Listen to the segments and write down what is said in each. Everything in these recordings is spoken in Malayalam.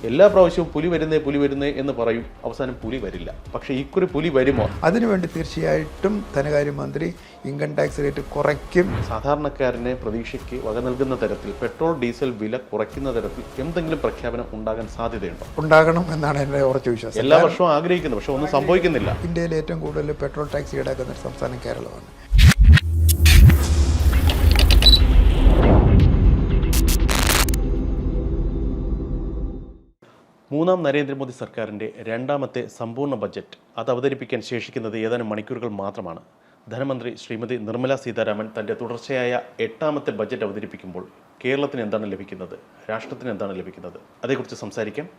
എല്ലാ പ്രാവശ്യവും പുലി വരുന്നേ എന്ന് പറയും, അവസാനം പുലി വരില്ല. പക്ഷേ ഇക്കുറി പുലി വരുമോ? അതിനുവേണ്ടി തീർച്ചയായിട്ടും ധനകാര്യമന്ത്രി ഇൻകം ടാക്സ് റേറ്റ് കുറയ്ക്കും. സാധാരണക്കാരനെ പ്രതീക്ഷയ്ക്ക് വക നൽകുന്ന തരത്തിൽ പെട്രോൾ ഡീസൽ വില കുറയ്ക്കുന്ന തരത്തിൽ എന്തെങ്കിലും പ്രഖ്യാപനം ഉണ്ടാകാൻ സാധ്യതയുണ്ടോ? ഉണ്ടാകണം എന്നാണ് എൻ്റെ ഉറച്ച വിശ്വാസം. എല്ലാ വർഷവും ആഗ്രഹിക്കുന്നു, പക്ഷെ ഒന്നും സംഭവിക്കുന്നില്ല. ഇന്ത്യയിൽ ഏറ്റവും കൂടുതൽ പെട്രോൾ ടാക്സ് ഈടാക്കുന്ന ഒരു സംസ്ഥാനം കേരളമാണ്. മൂന്നാം നരേന്ദ്രമോദി സർക്കാരിൻ്റെ രണ്ടാമത്തെ സമ്പൂർണ്ണ ബജറ്റ് അത് അവതരിപ്പിക്കാൻ ശേഷിക്കുന്നത് ഏതാനും മണിക്കൂറുകൾ മാത്രമാണ്. ധനമന്ത്രി ശ്രീമതി നിർമ്മല സീതാരാമൻ തൻ്റെ തുടർച്ചയായ 8ാമത്തെ ബജറ്റ് അവതരിപ്പിക്കുമ്പോൾ കേരളത്തിന് എന്താണ് ലഭിക്കുന്നത്, രാഷ്ട്രത്തിന് എന്താണ് ലഭിക്കുന്നത്, അതേക്കുറിച്ച് സംസാരിക്കാം.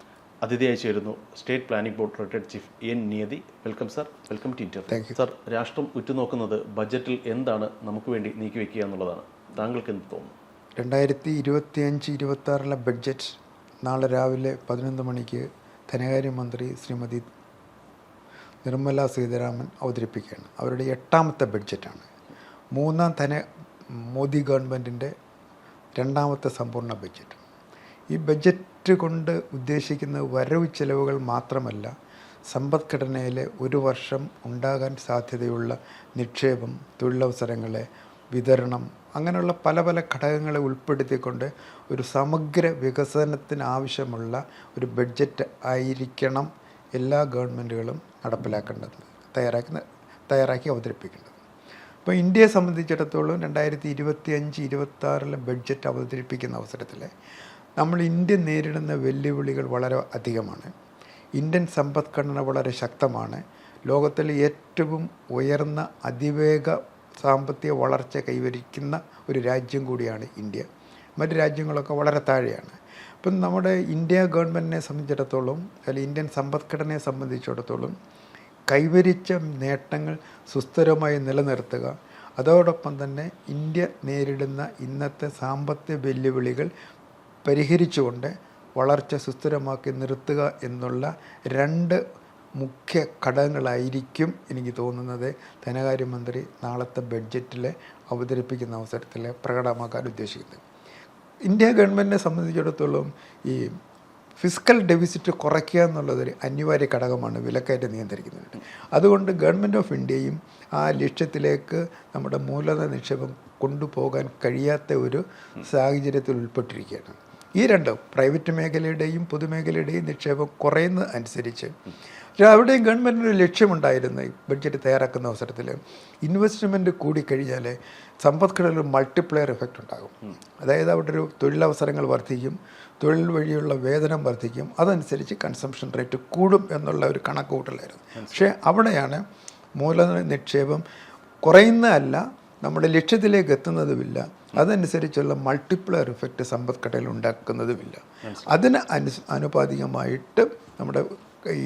അതിഥിയായി ചേരുന്നു state planning board retired chief N Niyathi. Welcome sir, welcome to interview. Sir, രാഷ്ട്രം ഉറ്റുനോക്കുന്നത് ബജറ്റിൽ എന്താണ് നമുക്ക് വേണ്ടി നീക്കിവെക്കുക എന്നുള്ളതാണ്. താങ്കൾക്ക് എന്ത് തോന്നുന്നു? 2025-26 ബഡ്ജറ്റ് നാളെ രാവിലെ 11 മണിക്ക് ധനകാര്യമന്ത്രി ശ്രീമതി നിർമ്മല സീതാരാമൻ അവതരിപ്പിക്കുകയാണ്. അവരുടെ 8ാമത്തെ ബഡ്ജറ്റാണ്. മോദി ഗവൺമെൻറ്റിൻ്റെ 2ാമത്തെ സമ്പൂർണ്ണ ബഡ്ജറ്റ്. ഈ ബഡ്ജറ്റ് കൊണ്ട് ഉദ്ദേശിക്കുന്ന വരവ് ചെലവുകൾ മാത്രമല്ല, സമ്പദ്ഘടനയിലെ ഒരു വർഷം ഉണ്ടാകാൻ സാധ്യതയുള്ള നിക്ഷേപം, തൊഴിലവസരങ്ങളെ, വിതരണം, അങ്ങനെയുള്ള പല പല ഘടകങ്ങളെ ഉൾപ്പെടുത്തിക്കൊണ്ട് ഒരു സമഗ്ര വികസനത്തിന് ആവശ്യമുള്ള ഒരു ബഡ്ജറ്റ് ആയിരിക്കണം എല്ലാ ഗവൺമെൻറ്റുകളും നടപ്പിലാക്കേണ്ടത്, തയ്യാറാക്കി അവതരിപ്പിക്കേണ്ടത്. അപ്പോൾ ഇന്ത്യയെ സംബന്ധിച്ചിടത്തോളം 2025-26 ബഡ്ജറ്റ് അവതരിപ്പിക്കുന്ന അവസരത്തിൽ ഇന്ത്യ നേരിടുന്ന വെല്ലുവിളികൾ വളരെ അധികമാണ്. ഇന്ത്യൻ സമ്പദ്ഘടന വളരെ ശക്തമാണ്. ലോകത്തിലെ ഏറ്റവും ഉയർന്ന അതിവേഗ സാമ്പത്തിക വളർച്ച കൈവരിക്കുന്ന ഒരു രാജ്യം കൂടിയാണ് ഇന്ത്യ. മറ്റ് രാജ്യങ്ങളൊക്കെ വളരെ താഴെയാണ്. അപ്പം നമ്മുടെ ഇന്ത്യ ഗവൺമെൻറ്റിനെ സംബന്ധിച്ചിടത്തോളം, അല്ലെങ്കിൽ ഇന്ത്യൻ സമ്പദ്ഘടനയെ സംബന്ധിച്ചിടത്തോളം കൈവരിച്ച നേട്ടങ്ങൾ സുസ്ഥിരമായി നിലനിർത്തുക, അതോടൊപ്പം തന്നെ ഇന്ത്യ നേരിടുന്ന ഇന്നത്തെ സാമ്പത്തിക വെല്ലുവിളികൾ പരിഹരിച്ചുകൊണ്ട് വളർച്ച സുസ്ഥിരമാക്കി നിർത്തുക എന്നുള്ള 2 മുഖ്യ ഘടകങ്ങളായിരിക്കും എനിക്ക് തോന്നുന്നത് ധനകാര്യമന്ത്രി നാളത്തെ ബഡ്ജറ്റിൽ അവതരിപ്പിക്കുന്ന അവസരത്തിൽ പ്രകടമാക്കാൻ ഉദ്ദേശിക്കുന്നത്. ഇന്ത്യ ഗവൺമെൻറ്റിനെ സംബന്ധിച്ചിടത്തോളം ഈ ഫിസ്ക്കൽ ഡെഫിസിറ്റ് കുറയ്ക്കുക എന്നുള്ളതൊരു അനിവാര്യ ഘടകമാണ് വിലക്കയറ്റം നിയന്ത്രിക്കുന്നത്. അതുകൊണ്ട് ഗവൺമെൻറ് ഓഫ് ഇന്ത്യയും ആ ലക്ഷ്യത്തിലേക്ക് നമ്മുടെ മൂലധന നിക്ഷേപം കൊണ്ടുപോകാൻ കഴിയാത്ത ഒരു സാഹചര്യത്തിൽ ഉൾപ്പെട്ടിരിക്കുകയാണ്. ഈ രണ്ടും, പ്രൈവറ്റ് മേഖലയുടെയും പൊതുമേഖലയുടെയും നിക്ഷേപം കുറയുന്നത് അനുസരിച്ച് അവിടെയും ഗവൺമെൻറ്റിനൊരു ലക്ഷ്യമുണ്ടായിരുന്നു. ബഡ്ജറ്റ് തയ്യാറാക്കുന്ന അവസരത്തിൽ ഇൻവെസ്റ്റ്മെൻറ്റ് കൂടിക്കഴിഞ്ഞാൽ സമ്പദ്ഘടനയിൽ മൾട്ടിപ്ലയർ എഫക്റ്റ് ഉണ്ടാകും. അതായത് അവിടെ ഒരു തൊഴിലവസരങ്ങൾ വർദ്ധിക്കും, തൊഴിൽ വഴിയുള്ള വേതനം വർദ്ധിക്കും, അതനുസരിച്ച് കൺസംഷൻ റേറ്റ് കൂടും എന്നുള്ള ഒരു കണക്കുകൂട്ടലായിരുന്നു. പക്ഷേ അവിടെയാണ് മൂലധന നിക്ഷേപം കുറയുന്നതല്ല, നമ്മുടെ ലക്ഷ്യത്തിലേക്ക് എത്തുന്നതുമില്ല, അതനുസരിച്ചുള്ള മൾട്ടിപ്ലയർ എഫക്റ്റ് സമ്പദ്ഘടനയിൽ ഉണ്ടാക്കുന്നതുമില്ല. അതിന് അനുപാതികമായിട്ട് നമ്മുടെ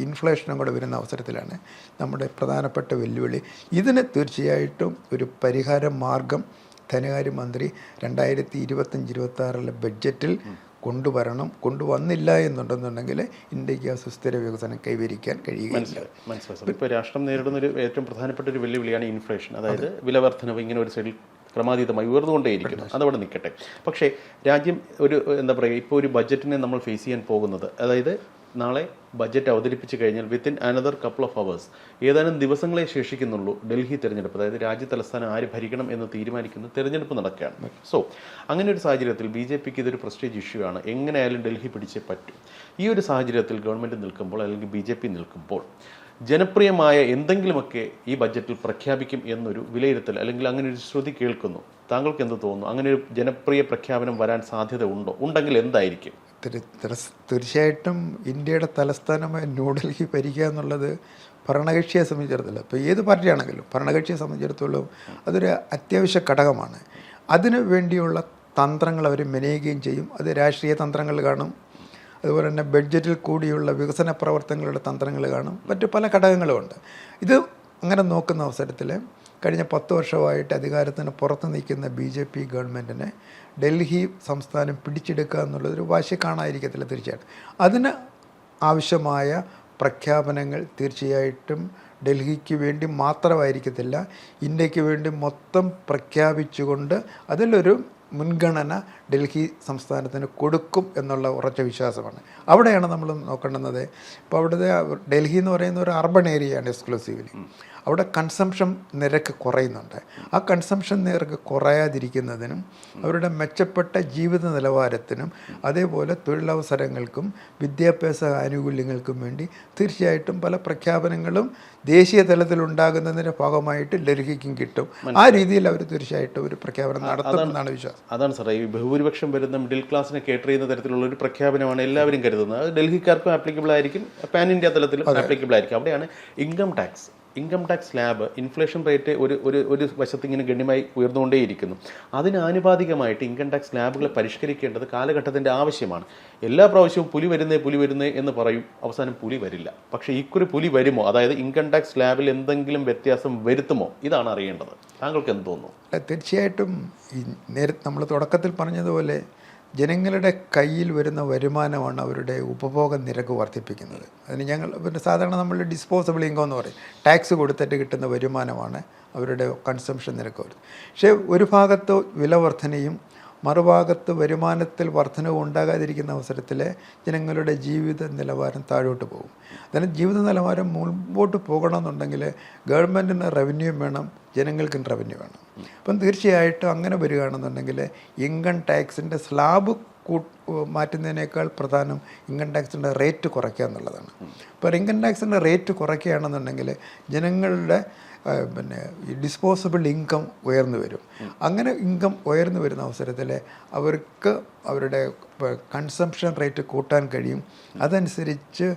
ഇൻഫ്ലേഷനും കൂടെ വരുന്ന അവസരത്തിലാണ് നമ്മുടെ പ്രധാനപ്പെട്ട വെല്ലുവിളി. ഇതിന് തീർച്ചയായിട്ടും ഒരു പരിഹാര മാർഗം ധനകാര്യമന്ത്രി 2025-26 ബഡ്ജറ്റിൽ കൊണ്ടുവന്നില്ല എന്നുണ്ടെന്നുണ്ടെങ്കിൽ ഇന്ത്യക്ക് ആ സുസ്ഥിര വികസനം കൈവരിക്കാൻ കഴിയുകയില്ല. മനസ്സിലായി. ഇപ്പോൾ രാഷ്ട്രം നേരിടുന്ന ഒരു ഏറ്റവും പ്രധാനപ്പെട്ട ഒരു വെല്ലുവിളിയാണ് ഇൻഫ്ലേഷൻ. അതായത് വില വർധനവ് ഇങ്ങനെ ഒരു സൈഡിൽ ക്രമാതീതമായി ഉയർന്നുകൊണ്ടേയിരിക്കുന്നു. അതവിടെ നിൽക്കട്ടെ. പക്ഷേ രാജ്യം എന്താ പറയുക, ഇപ്പോൾ ഒരു ബഡ്ജറ്റിനെ നമ്മൾ ഫേസ് ചെയ്യാൻ പോകുന്നത്, അതായത് നാളെ ബഡ്ജറ്റ് അവതരിപ്പിച്ച് കഴിഞ്ഞാൽ within another couple of hours, ഏതാനും ദിവസങ്ങളെ ശേഷിക്കുന്നുള്ളൂ ഡൽഹി തെരഞ്ഞെടുപ്പ്. അതായത് രാജ്യ തലസ്ഥാനം ആര് ഭരിക്കണം എന്ന് തീരുമാനിക്കുന്ന തെരഞ്ഞെടുപ്പ് നടക്കുകയാണ്. സോ അങ്ങനെ ഒരു സാഹചര്യത്തിൽ BJPക്ക് ഇതൊരു പ്രസ്റ്റേജ് ഇഷ്യൂ ആണ്. എങ്ങനെയായാലും ഡൽഹി പിടിച്ചേ പറ്റും. ഈ ഒരു സാഹചര്യത്തിൽ ഗവൺമെൻറ് നിൽക്കുമ്പോൾ, അല്ലെങ്കിൽ BJP നിൽക്കുമ്പോൾ, ജനപ്രിയമായ എന്തെങ്കിലുമൊക്കെ ഈ ബഡ്ജറ്റിൽ പ്രഖ്യാപിക്കും എന്നൊരു വിലയിരുത്തൽ, അല്ലെങ്കിൽ അങ്ങനെ ഒരു ശ്രുതി കേൾക്കുന്നു. താങ്കൾക്ക് എന്ത് തോന്നുന്നു? അങ്ങനെ ഒരു ജനപ്രിയ പ്രഖ്യാപനം വരാൻ സാധ്യത ഉണ്ടോ? ഉണ്ടെങ്കിൽ എന്തായിരിക്കും? തീർച്ചയായിട്ടും ഇന്ത്യയുടെ തലസ്ഥാനമായ ന്യൂഡൽഹി ഭരിക്കുക എന്നുള്ളത് ഭരണകക്ഷിയെ സംബന്ധിച്ചിടത്തോളം, ഇപ്പോൾ ഏത് പാർട്ടിയാണെങ്കിലും ഭരണകക്ഷിയെ സംബന്ധിച്ചിടത്തോളം അതൊരു അത്യാവശ്യ ഘടകമാണ്. അതിനു വേണ്ടിയുള്ള തന്ത്രങ്ങൾ അവർ മെനയുകയും ചെയ്യും. അത് രാഷ്ട്രീയ തന്ത്രങ്ങൾ കാണും, അതുപോലെ തന്നെ ബഡ്ജറ്റിൽ കൂടിയുള്ള വികസന പ്രവർത്തനങ്ങളുടെ തന്ത്രങ്ങൾ കാണും, മറ്റു പല ഘടകങ്ങളുമുണ്ട്. ഇത് അങ്ങനെ നോക്കുന്ന അവസരത്തിൽ കഴിഞ്ഞ 10 വർഷമായിട്ട് അധികാരത്തിന് പുറത്ത് നിൽക്കുന്ന BJP ഗവൺമെൻറ്റിനെ ഡൽഹി സംസ്ഥാനം പിടിച്ചെടുക്കുക എന്നുള്ളതൊരു വാശി കാണാതിരിക്കത്തില്ല. തീർച്ചയായിട്ടും അതിന് ആവശ്യമായ പ്രഖ്യാപനങ്ങൾ തീർച്ചയായിട്ടും ഡൽഹിക്ക് വേണ്ടി മാത്രമായിരിക്കത്തില്ല, ഇന്ത്യക്ക് വേണ്ടി മൊത്തം പ്രഖ്യാപിച്ചുകൊണ്ട് അതിലൊരു മുൻഗണന ഡൽഹി സംസ്ഥാനത്തിന് കൊടുക്കും എന്നുള്ള ഉറച്ച വിശ്വാസമാണ്. അവിടെയാണ് നമ്മൾ നോക്കേണ്ടുന്നത്. ഇപ്പോൾ അവിടുത്തെ ഡൽഹി എന്ന് പറയുന്ന ഒരു അർബൺ ഏരിയയാണ് എക്സ്ക്ലൂസീവ്ലി. അവിടെ കൺസംഷൻ നിരക്ക് കുറയുന്നുണ്ട്. ആ കൺസംഷൻ നിരക്ക് കുറയാതിരിക്കുന്നതിനും അവരുടെ മെച്ചപ്പെട്ട ജീവിത നിലവാരത്തിനും അതേപോലെ തൊഴിലവസരങ്ങൾക്കും വിദ്യാഭ്യാസ ആനുകൂല്യങ്ങൾക്കും വേണ്ടി തീർച്ചയായിട്ടും പല പ്രഖ്യാപനങ്ങളും ദേശീയ തലത്തിലുണ്ടാകുന്നതിൻ്റെ ഭാഗമായിട്ട് ഡൽഹിക്കും കിട്ടും. ആ രീതിയിൽ അവർ തീർച്ചയായിട്ടും ഒരു പ്രഖ്യാപനം നടത്തുമെന്നാണ് വിശ്വാസം. അതാണ് സാറേ, ഈ ബഹുഭൂരിപക്ഷം വരുന്ന മിഡിൽ ക്ലാസ്സിനെ കേട്ടർ ചെയ്യുന്ന തരത്തിലുള്ള ഒരു പ്രഖ്യാപനമാണ് എല്ലാവരും കരുതുന്നത്. അത് ഡൽഹിക്കാർക്കും ആപ്ലിക്കബിൾ ആയിരിക്കും, പാൻ ഇന്ത്യ തലത്തിലും ആപ്ലിക്കബിൾ ആയിരിക്കും. അവിടെയാണ് income tax slab, inflation rate ഒരു വശത്ത് ഇങ്ങനെ ഗണ്യമായി ഉയർന്നുകൊണ്ടേയിരിക്കുന്നു. അതിനാനുപാതികമായിട്ട് ഇൻകം ടാക്സ് സ്ലാബുകളെ പരിഷ്കരിക്കേണ്ടത് കാലഘട്ടത്തിൻ്റെ ആവശ്യമാണ്. എല്ലാ പ്രാവശ്യവും പുലി വരുന്നേ എന്ന് പറയും, അവസാനം പുലി വരില്ല. പക്ഷേ ഇക്കുറി പുലി വരുമോ? അതായത് ഇൻകം ടാക്സ് സ്ലാബിൽ എന്തെങ്കിലും വ്യത്യാസം വരുത്തുമോ? ഇതാണ് അറിയേണ്ടത്. താങ്കൾക്ക് എന്ത് തോന്നുന്നു? തീർച്ചയായിട്ടും നമ്മൾ തുടക്കത്തിൽ പറഞ്ഞതുപോലെ ജനങ്ങളുടെ കയ്യിൽ വരുന്ന വരുമാനമാണ് അവരുടെ ഉപഭോഗ നിരക്ക് വർദ്ധിപ്പിക്കുന്നത്. അതിന് പിന്നെ സാധാരണ നമ്മൾ ഡിസ്പോസബിൾ ഇൻകം എന്ന് പറയും, ടാക്സ് കൊടുത്തിട്ട് കിട്ടുന്ന വരുമാനമാണ് അവരുടെ കൺസംഷൻ നിരക്ക് വരുന്നത്. പക്ഷേ ഒരു ഭാഗത്ത് വില വർധനയും മറുഭാഗത്ത് വരുമാനത്തിൽ വർധനവും ഉണ്ടാകാതിരിക്കുന്ന അവസരത്തിൽ ജനങ്ങളുടെ ജീവിത നിലവാരം താഴോട്ട് പോകും. അതിന് ജീവിത നിലവാരം മുൻപോട്ട് പോകണമെന്നുണ്ടെങ്കിൽ ഗവൺമെൻറ്റിന് റവന്യൂ വേണം, ജനങ്ങൾക്കും റവന്യൂ വേണം. അപ്പം തീർച്ചയായിട്ടും അങ്ങനെ വരികയാണെന്നുണ്ടെങ്കിൽ ഇൻകം ടാക്സിൻ്റെ സ്ലാബ് മാറ്റുന്നതിനേക്കാൾ പ്രധാനം ഇൻകം ടാക്സിൻ്റെ റേറ്റ് കുറയ്ക്കുക എന്നുള്ളതാണ്. അപ്പോൾ ഇൻകം ടാക്സിൻ്റെ റേറ്റ് കുറയ്ക്കുകയാണെന്നുണ്ടെങ്കിൽ ജനങ്ങളുടെ പിന്നെ ഈ ഡിസ്പോസബിൾ ഇൻകം ഉയർന്നു വരും. അങ്ങനെ ഇൻകം ഉയർന്നു വരുന്ന അവസരത്തിൽ അവർക്ക് അവരുടെ കൺസംഷൻ റേറ്റ് കൂട്ടാൻ കഴിയും. അതനുസരിച്ച്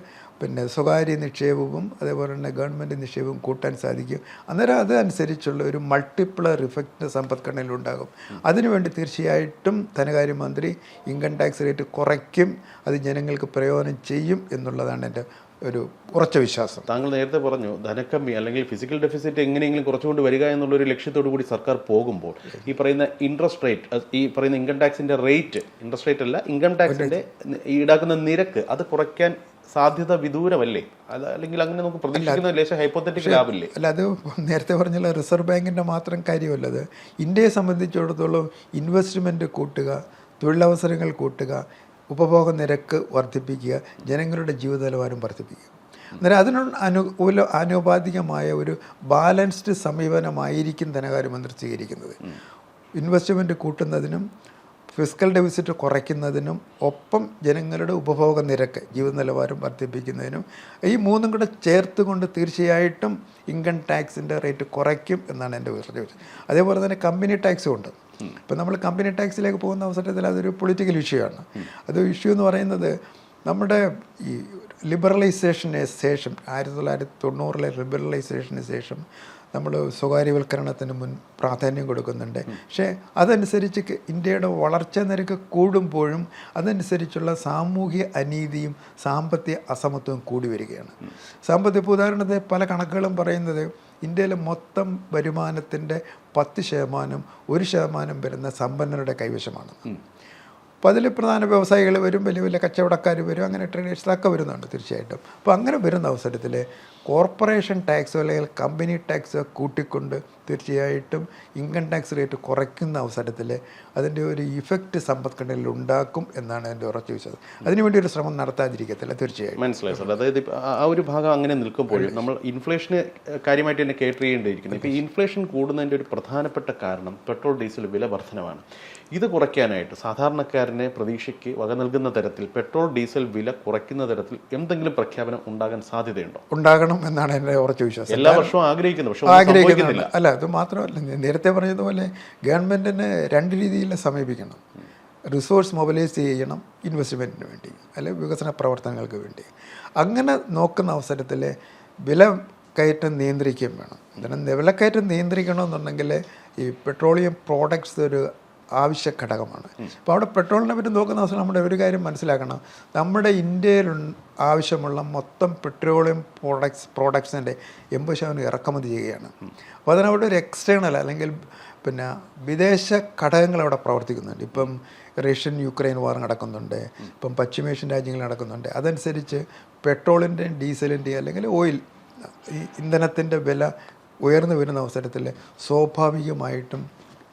പിന്നെ സ്വകാര്യ നിക്ഷേപവും അതേപോലെ തന്നെ ഗവൺമെൻറ് നിക്ഷേപവും കൂട്ടാൻ സാധിക്കും. അന്നേരം അതനുസരിച്ചുള്ള ഒരു മൾട്ടിപ്ലർ ഇഫക്റ്റ് സമ്പദ്ഘടനയിലുണ്ടാകും. അതിനുവേണ്ടി തീർച്ചയായിട്ടും ധനകാര്യമന്ത്രി ഇൻകം ടാക്സ് റേറ്റ് കുറയ്ക്കും, അത് ജനങ്ങൾക്ക് പ്രയോജനം ചെയ്യും എന്നുള്ളതാണ് എൻ്റെ ഒരു ഉറച്ച വിശ്വാസം. താങ്കൾ നേരത്തെ പറഞ്ഞു ധനക്കമ്മി അല്ലെങ്കിൽ ഫിസിക്കൽ ഡെഫിസിറ്റ് എങ്ങനെയെങ്കിലും കുറച്ചുകൊണ്ട് വരിക എന്നുള്ളൊരു ലക്ഷ്യത്തോടു കൂടി സർക്കാർ പോകുമ്പോൾ ഈ പറയുന്ന ഇൻട്രസ്റ്റ് റേറ്റ്, ഈ പറയുന്ന ഇൻകം ടാക്സിന്റെ റേറ്റ്, ഇൻട്രസ്റ്റ് റേറ്റ് അല്ല ഇൻകം ടാക്സിന്റെ ഈടാക്കുന്ന നിരക്ക്, അത് കുറയ്ക്കാൻ സാധ്യത വിദൂരമല്ലേ? അല്ലെങ്കിൽ അങ്ങനെ നമുക്ക് പ്രതീക്ഷിക്കുന്ന ലേശം ഹൈപ്പോത്തറ്റിക്കൽ ലാഭില്ലേ? അല്ല, അത് നേരത്തെ പറഞ്ഞുള്ള റിസർവ് ബാങ്കിൻ്റെ മാത്രം കാര്യമല്ലത്. ഇന്ത്യയെ സംബന്ധിച്ചിടത്തോളം ഇൻവെസ്റ്റ്മെൻറ്റ് കൂട്ടുക, തൊഴിലവസരങ്ങൾ കൂട്ടുക, ഉപഭോഗ നിരക്ക് വർദ്ധിപ്പിക്കുക, ജനങ്ങളുടെ ജീവിത നിലവാരം വർദ്ധിപ്പിക്കുക. അന്നേരം അതിനുള്ള ആനുപാതികമായ ഒരു ബാലൻസ്ഡ് സമീപനമായിരിക്കും ധനകാര്യമന്ത്രി സ്വീകരിക്കുന്നത്. ഇൻവെസ്റ്റ്മെൻറ്റ് കൂട്ടുന്നതിനും ഫിസ്ക്കൽ ഡെഫിസിറ്റ് കുറയ്ക്കുന്നതിനും ഒപ്പം ജനങ്ങളുടെ ഉപഭോഗ നിരക്ക്, ജീവിത നിലവാരം വർദ്ധിപ്പിക്കുന്നതിനും ഈ മൂന്നും കൂടെ ചേർത്തുകൊണ്ട് തീർച്ചയായിട്ടും ഇൻകം ടാക്സിൻ്റെ റേറ്റ് കുറയ്ക്കും എന്നാണ് എൻ്റെ വിശ്വാസം. അതേപോലെ തന്നെ കമ്പനി ടാക്സും ഉണ്ട്. ഇപ്പം നമ്മൾ കമ്പനി ടാക്സിലേക്ക് പോകുന്ന അവസരത്തിൽ അതൊരു പൊളിറ്റിക്കൽ ഇഷ്യൂ ആണ്. അത് ഇഷ്യൂ എന്ന് പറയുന്നത് നമ്മുടെ ഈ ലിബറലൈസേഷന് ശേഷം 1990 ലിബറലൈസേഷന് ശേഷം നമ്മൾ സ്വകാര്യവൽക്കരണത്തിന് പ്രാധാന്യം കൊടുക്കുന്നുണ്ട്. പക്ഷേ അതനുസരിച്ച് ഇന്ത്യയുടെ വളർച്ചാ നിരക്ക് കൂടുമ്പോഴും അതനുസരിച്ചുള്ള സാമൂഹ്യ അനീതിയും സാമ്പത്തിക അസമത്വവും കൂടി വരികയാണ്. സാമ്പത്തിക ഉദാഹരണത്തിന് പല കണക്കുകളും പറയുന്നത് ഇന്ത്യയിലെ മൊത്തം വരുമാനത്തിൻ്റെ 10%, 1% വരുന്ന സമ്പന്നരുടെ കൈവശമാണ്. അപ്പോൾ അതിൽ പ്രധാന വ്യവസായികൾ വരും, വലിയ വലിയ കച്ചവടക്കാർ വരും, അങ്ങനെ ട്രേഡേഴ്സൊക്കെ വരുന്നുണ്ട് തീർച്ചയായിട്ടും. അപ്പോൾ അങ്ങനെ വരുന്ന അവസരത്തിൽ കോർപ്പറേഷൻ ടാക്സോ അല്ലെങ്കിൽ കമ്പനി ടാക്സോ കൂട്ടിക്കൊണ്ട് തീർച്ചയായിട്ടും ഇൻകം ടാക്സ് റേറ്റ് കുറയ്ക്കുന്ന അവസരത്തിൽ അതിൻ്റെ ഒരു ഇഫക്റ്റ് സമ്പദ്ഘടനയിൽ ഉണ്ടാക്കും എന്നാണ് എൻ്റെ ഉറച്ച വിശ്വാസം. അതിനുവേണ്ടി ഒരു ശ്രമം നടത്താതിരിക്കത്തില്ല തീർച്ചയായും. മനസ്സിലായി സാർ. അതായത് ആ ഒരു ഭാഗം അങ്ങനെ നിൽക്കുമ്പോഴും നമ്മൾ ഇൻഫ്ലേഷന് കാര്യമായിട്ട് തന്നെ കേട്ടർ ചെയ്യേണ്ടിയിരിക്കുന്നത്. ഇപ്പോൾ ഈ ഇൻഫ്ലേഷൻ കൂടുന്നതിൻ്റെ ഒരു പ്രധാനപ്പെട്ട കാരണം പെട്രോൾ ഡീസൽ വില വർധനമാണ്. ഇത് കുറയ്ക്കാനായിട്ട് സാധാരണക്കാരനെ പ്രതീക്ഷയ്ക്ക് വക നൽകുന്ന തരത്തിൽ പെട്രോൾ ഡീസൽ വില കുറയ്ക്കുന്ന തരത്തിൽ എന്തെങ്കിലും പ്രഖ്യാപനം ഉണ്ടാകാൻ സാധ്യതയുണ്ടോ? ഉണ്ടാകണം എന്നാണ് എൻ്റെ ഉറച്ച വിശ്വാസം. എല്ലാ വർഷവും ആഗ്രഹിക്കുന്നില്ല. അല്ല, അത് മാത്രമല്ല, നേരത്തെ പറഞ്ഞതുപോലെ ഗവൺമെൻറ്റിന് രണ്ട് രീതിയിൽ സമീപിക്കണം. റിസോഴ്സ് മൊബിലൈസ് ചെയ്യണം ഇൻവെസ്റ്റ്മെൻറ്റിന് വേണ്ടി, അല്ലെങ്കിൽ വികസന പ്രവർത്തനങ്ങൾക്ക് വേണ്ടി. അങ്ങനെ നോക്കുന്ന അവസരത്തിൽ വില കയറ്റം നിയന്ത്രിക്കുകയും വേണം. കാരണം വിലക്കയറ്റം നിയന്ത്രിക്കണമെന്നുണ്ടെങ്കിൽ ഈ പെട്രോളിയം പ്രോഡക്ട്സ് ഒരു ആവശ്യ ഘടകമാണ്. അപ്പോൾ അവിടെ പെട്രോളിനെ പറ്റി നോക്കുന്ന അവസരം നമ്മുടെ ഒരു കാര്യം മനസ്സിലാക്കണം. നമ്മുടെ ഇന്ത്യയിൽ ആവശ്യമുള്ള മൊത്തം പെട്രോളിയം പ്രോഡക്ട്സിൻ്റെ 80% ഇറക്കുമതി ചെയ്യുകയാണ്. അപ്പോൾ അതിനവിടെ ഒരു എക്സ്റ്റേണൽ അല്ലെങ്കിൽ പിന്നെ വിദേശ ഘടകങ്ങൾ അവിടെ പ്രവർത്തിക്കുന്നുണ്ട്. ഇപ്പം റഷ്യൻ യുക്രൈൻ വാർ നടക്കുന്നുണ്ട്, ഇപ്പം പശ്ചിമേഷ്യൻ രാജ്യങ്ങൾ നടക്കുന്നുണ്ട്. അതനുസരിച്ച് പെട്രോളിൻ്റെയും ഡീസലിൻ്റെയും അല്ലെങ്കിൽ ഓയിൽ, ഈ ഇന്ധനത്തിൻ്റെ വില ഉയർന്നു വരുന്ന അവസരത്തിൽ സ്വാഭാവികമായിട്ടും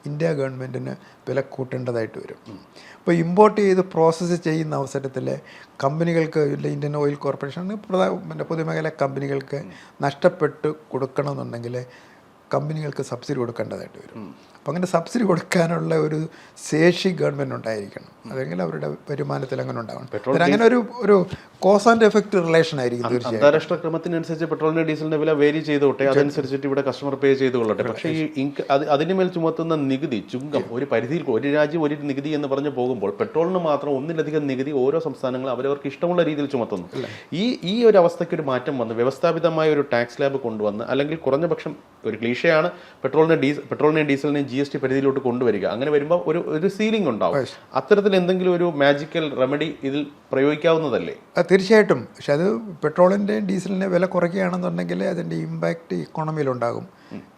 ഇന്ത്യ ഗവൺമെൻറ്റിന് വില കൂട്ടേണ്ടതായിട്ട് വരും. ഇപ്പോൾ ഇമ്പോർട്ട് ചെയ്ത് പ്രോസസ്സ് ചെയ്യുന്ന അവസരത്തിൽ കമ്പനികൾക്ക് ഇന്ത്യൻ ഓയിൽ കോർപ്പറേഷൻ പൊതുമേഖലാ കമ്പനികൾക്ക് നഷ്ടപ്പെട്ട് കൊടുക്കണമെന്നുണ്ടെങ്കിൽ കമ്പനികൾക്ക് സബ്സിഡി കൊടുക്കേണ്ടതായിട്ട് വരും. അപ്പം അങ്ങനെ സബ്സിഡി കൊടുക്കാനുള്ള ഒരു ശേഷി ഗവൺമെൻറ് ഉണ്ടായിരിക്കണം. അതെങ്കിൽ അവരുടെ വരുമാനത്തിൽ അങ്ങനെ ഉണ്ടാവണം. അങ്ങനെ ഒരു കോസ് ആൻഡ് എഫക്റ്റ് റിലേഷൻ ആയിരിക്കും തീർച്ചയായും. അന്താരാഷ്ട്ര ക്രമത്തിനനുസരിച്ച് പെട്രോളിന്റെ ഡീസലിന്റെ വില വേരി ചെയ്തോട്ടെ, അതനുസരിച്ചിട്ട് ഇവിടെ കസ്റ്റമർ പേ ചെയ്ത് കൊള്ളട്ടെ. പക്ഷേ ഈ അതിന് മേൽ ചുമത്തുന്ന നികുതി ചുങ്കം ഒരു പരിധിയിൽ, ഒരു രാജ്യം ഒരു നികുതി എന്ന് പോകുമ്പോൾ പെട്രോളിന് മാത്രം ഒന്നിലധികം നികുതി ഓരോ സംസ്ഥാനങ്ങളും അവരവർക്ക് ഇഷ്ടമുള്ള രീതിയിൽ ചുമത്തുന്നു. ഈ ഒരു അവസ്ഥയ്ക്ക് ഒരു മാറ്റം വന്ന് വ്യവസ്ഥാപിതമായ ഒരു ടാക്സ് സ്ലാബ് കൊണ്ടുവന്ന്, അല്ലെങ്കിൽ കുറഞ്ഞ പക്ഷം ഒരു ക്ലീഷയാണ് പെട്രോളിനെയും ഡീസലിനെയും GST പരിധിയിലോട്ട് കൊണ്ടുവരിക. അങ്ങനെ വരുമ്പോൾ ഒരു സീലിംഗ് ഉണ്ടാവും. അത്തരത്തിൽ എന്തെങ്കിലും ഒരു മാജിക്കൽ റെമഡി ഇതിൽ പ്രയോഗിക്കാവുന്നതല്ലേ? തീർച്ചയായിട്ടും. പക്ഷെ അത് പെട്രോളിൻ്റെയും ഡീസലിൻ്റെ വില കുറയ്ക്കുകയാണെന്നുണ്ടെങ്കിൽ അതിൻ്റെ ഇമ്പാക്റ്റ് ഇക്കോണമിയിലുണ്ടാകും.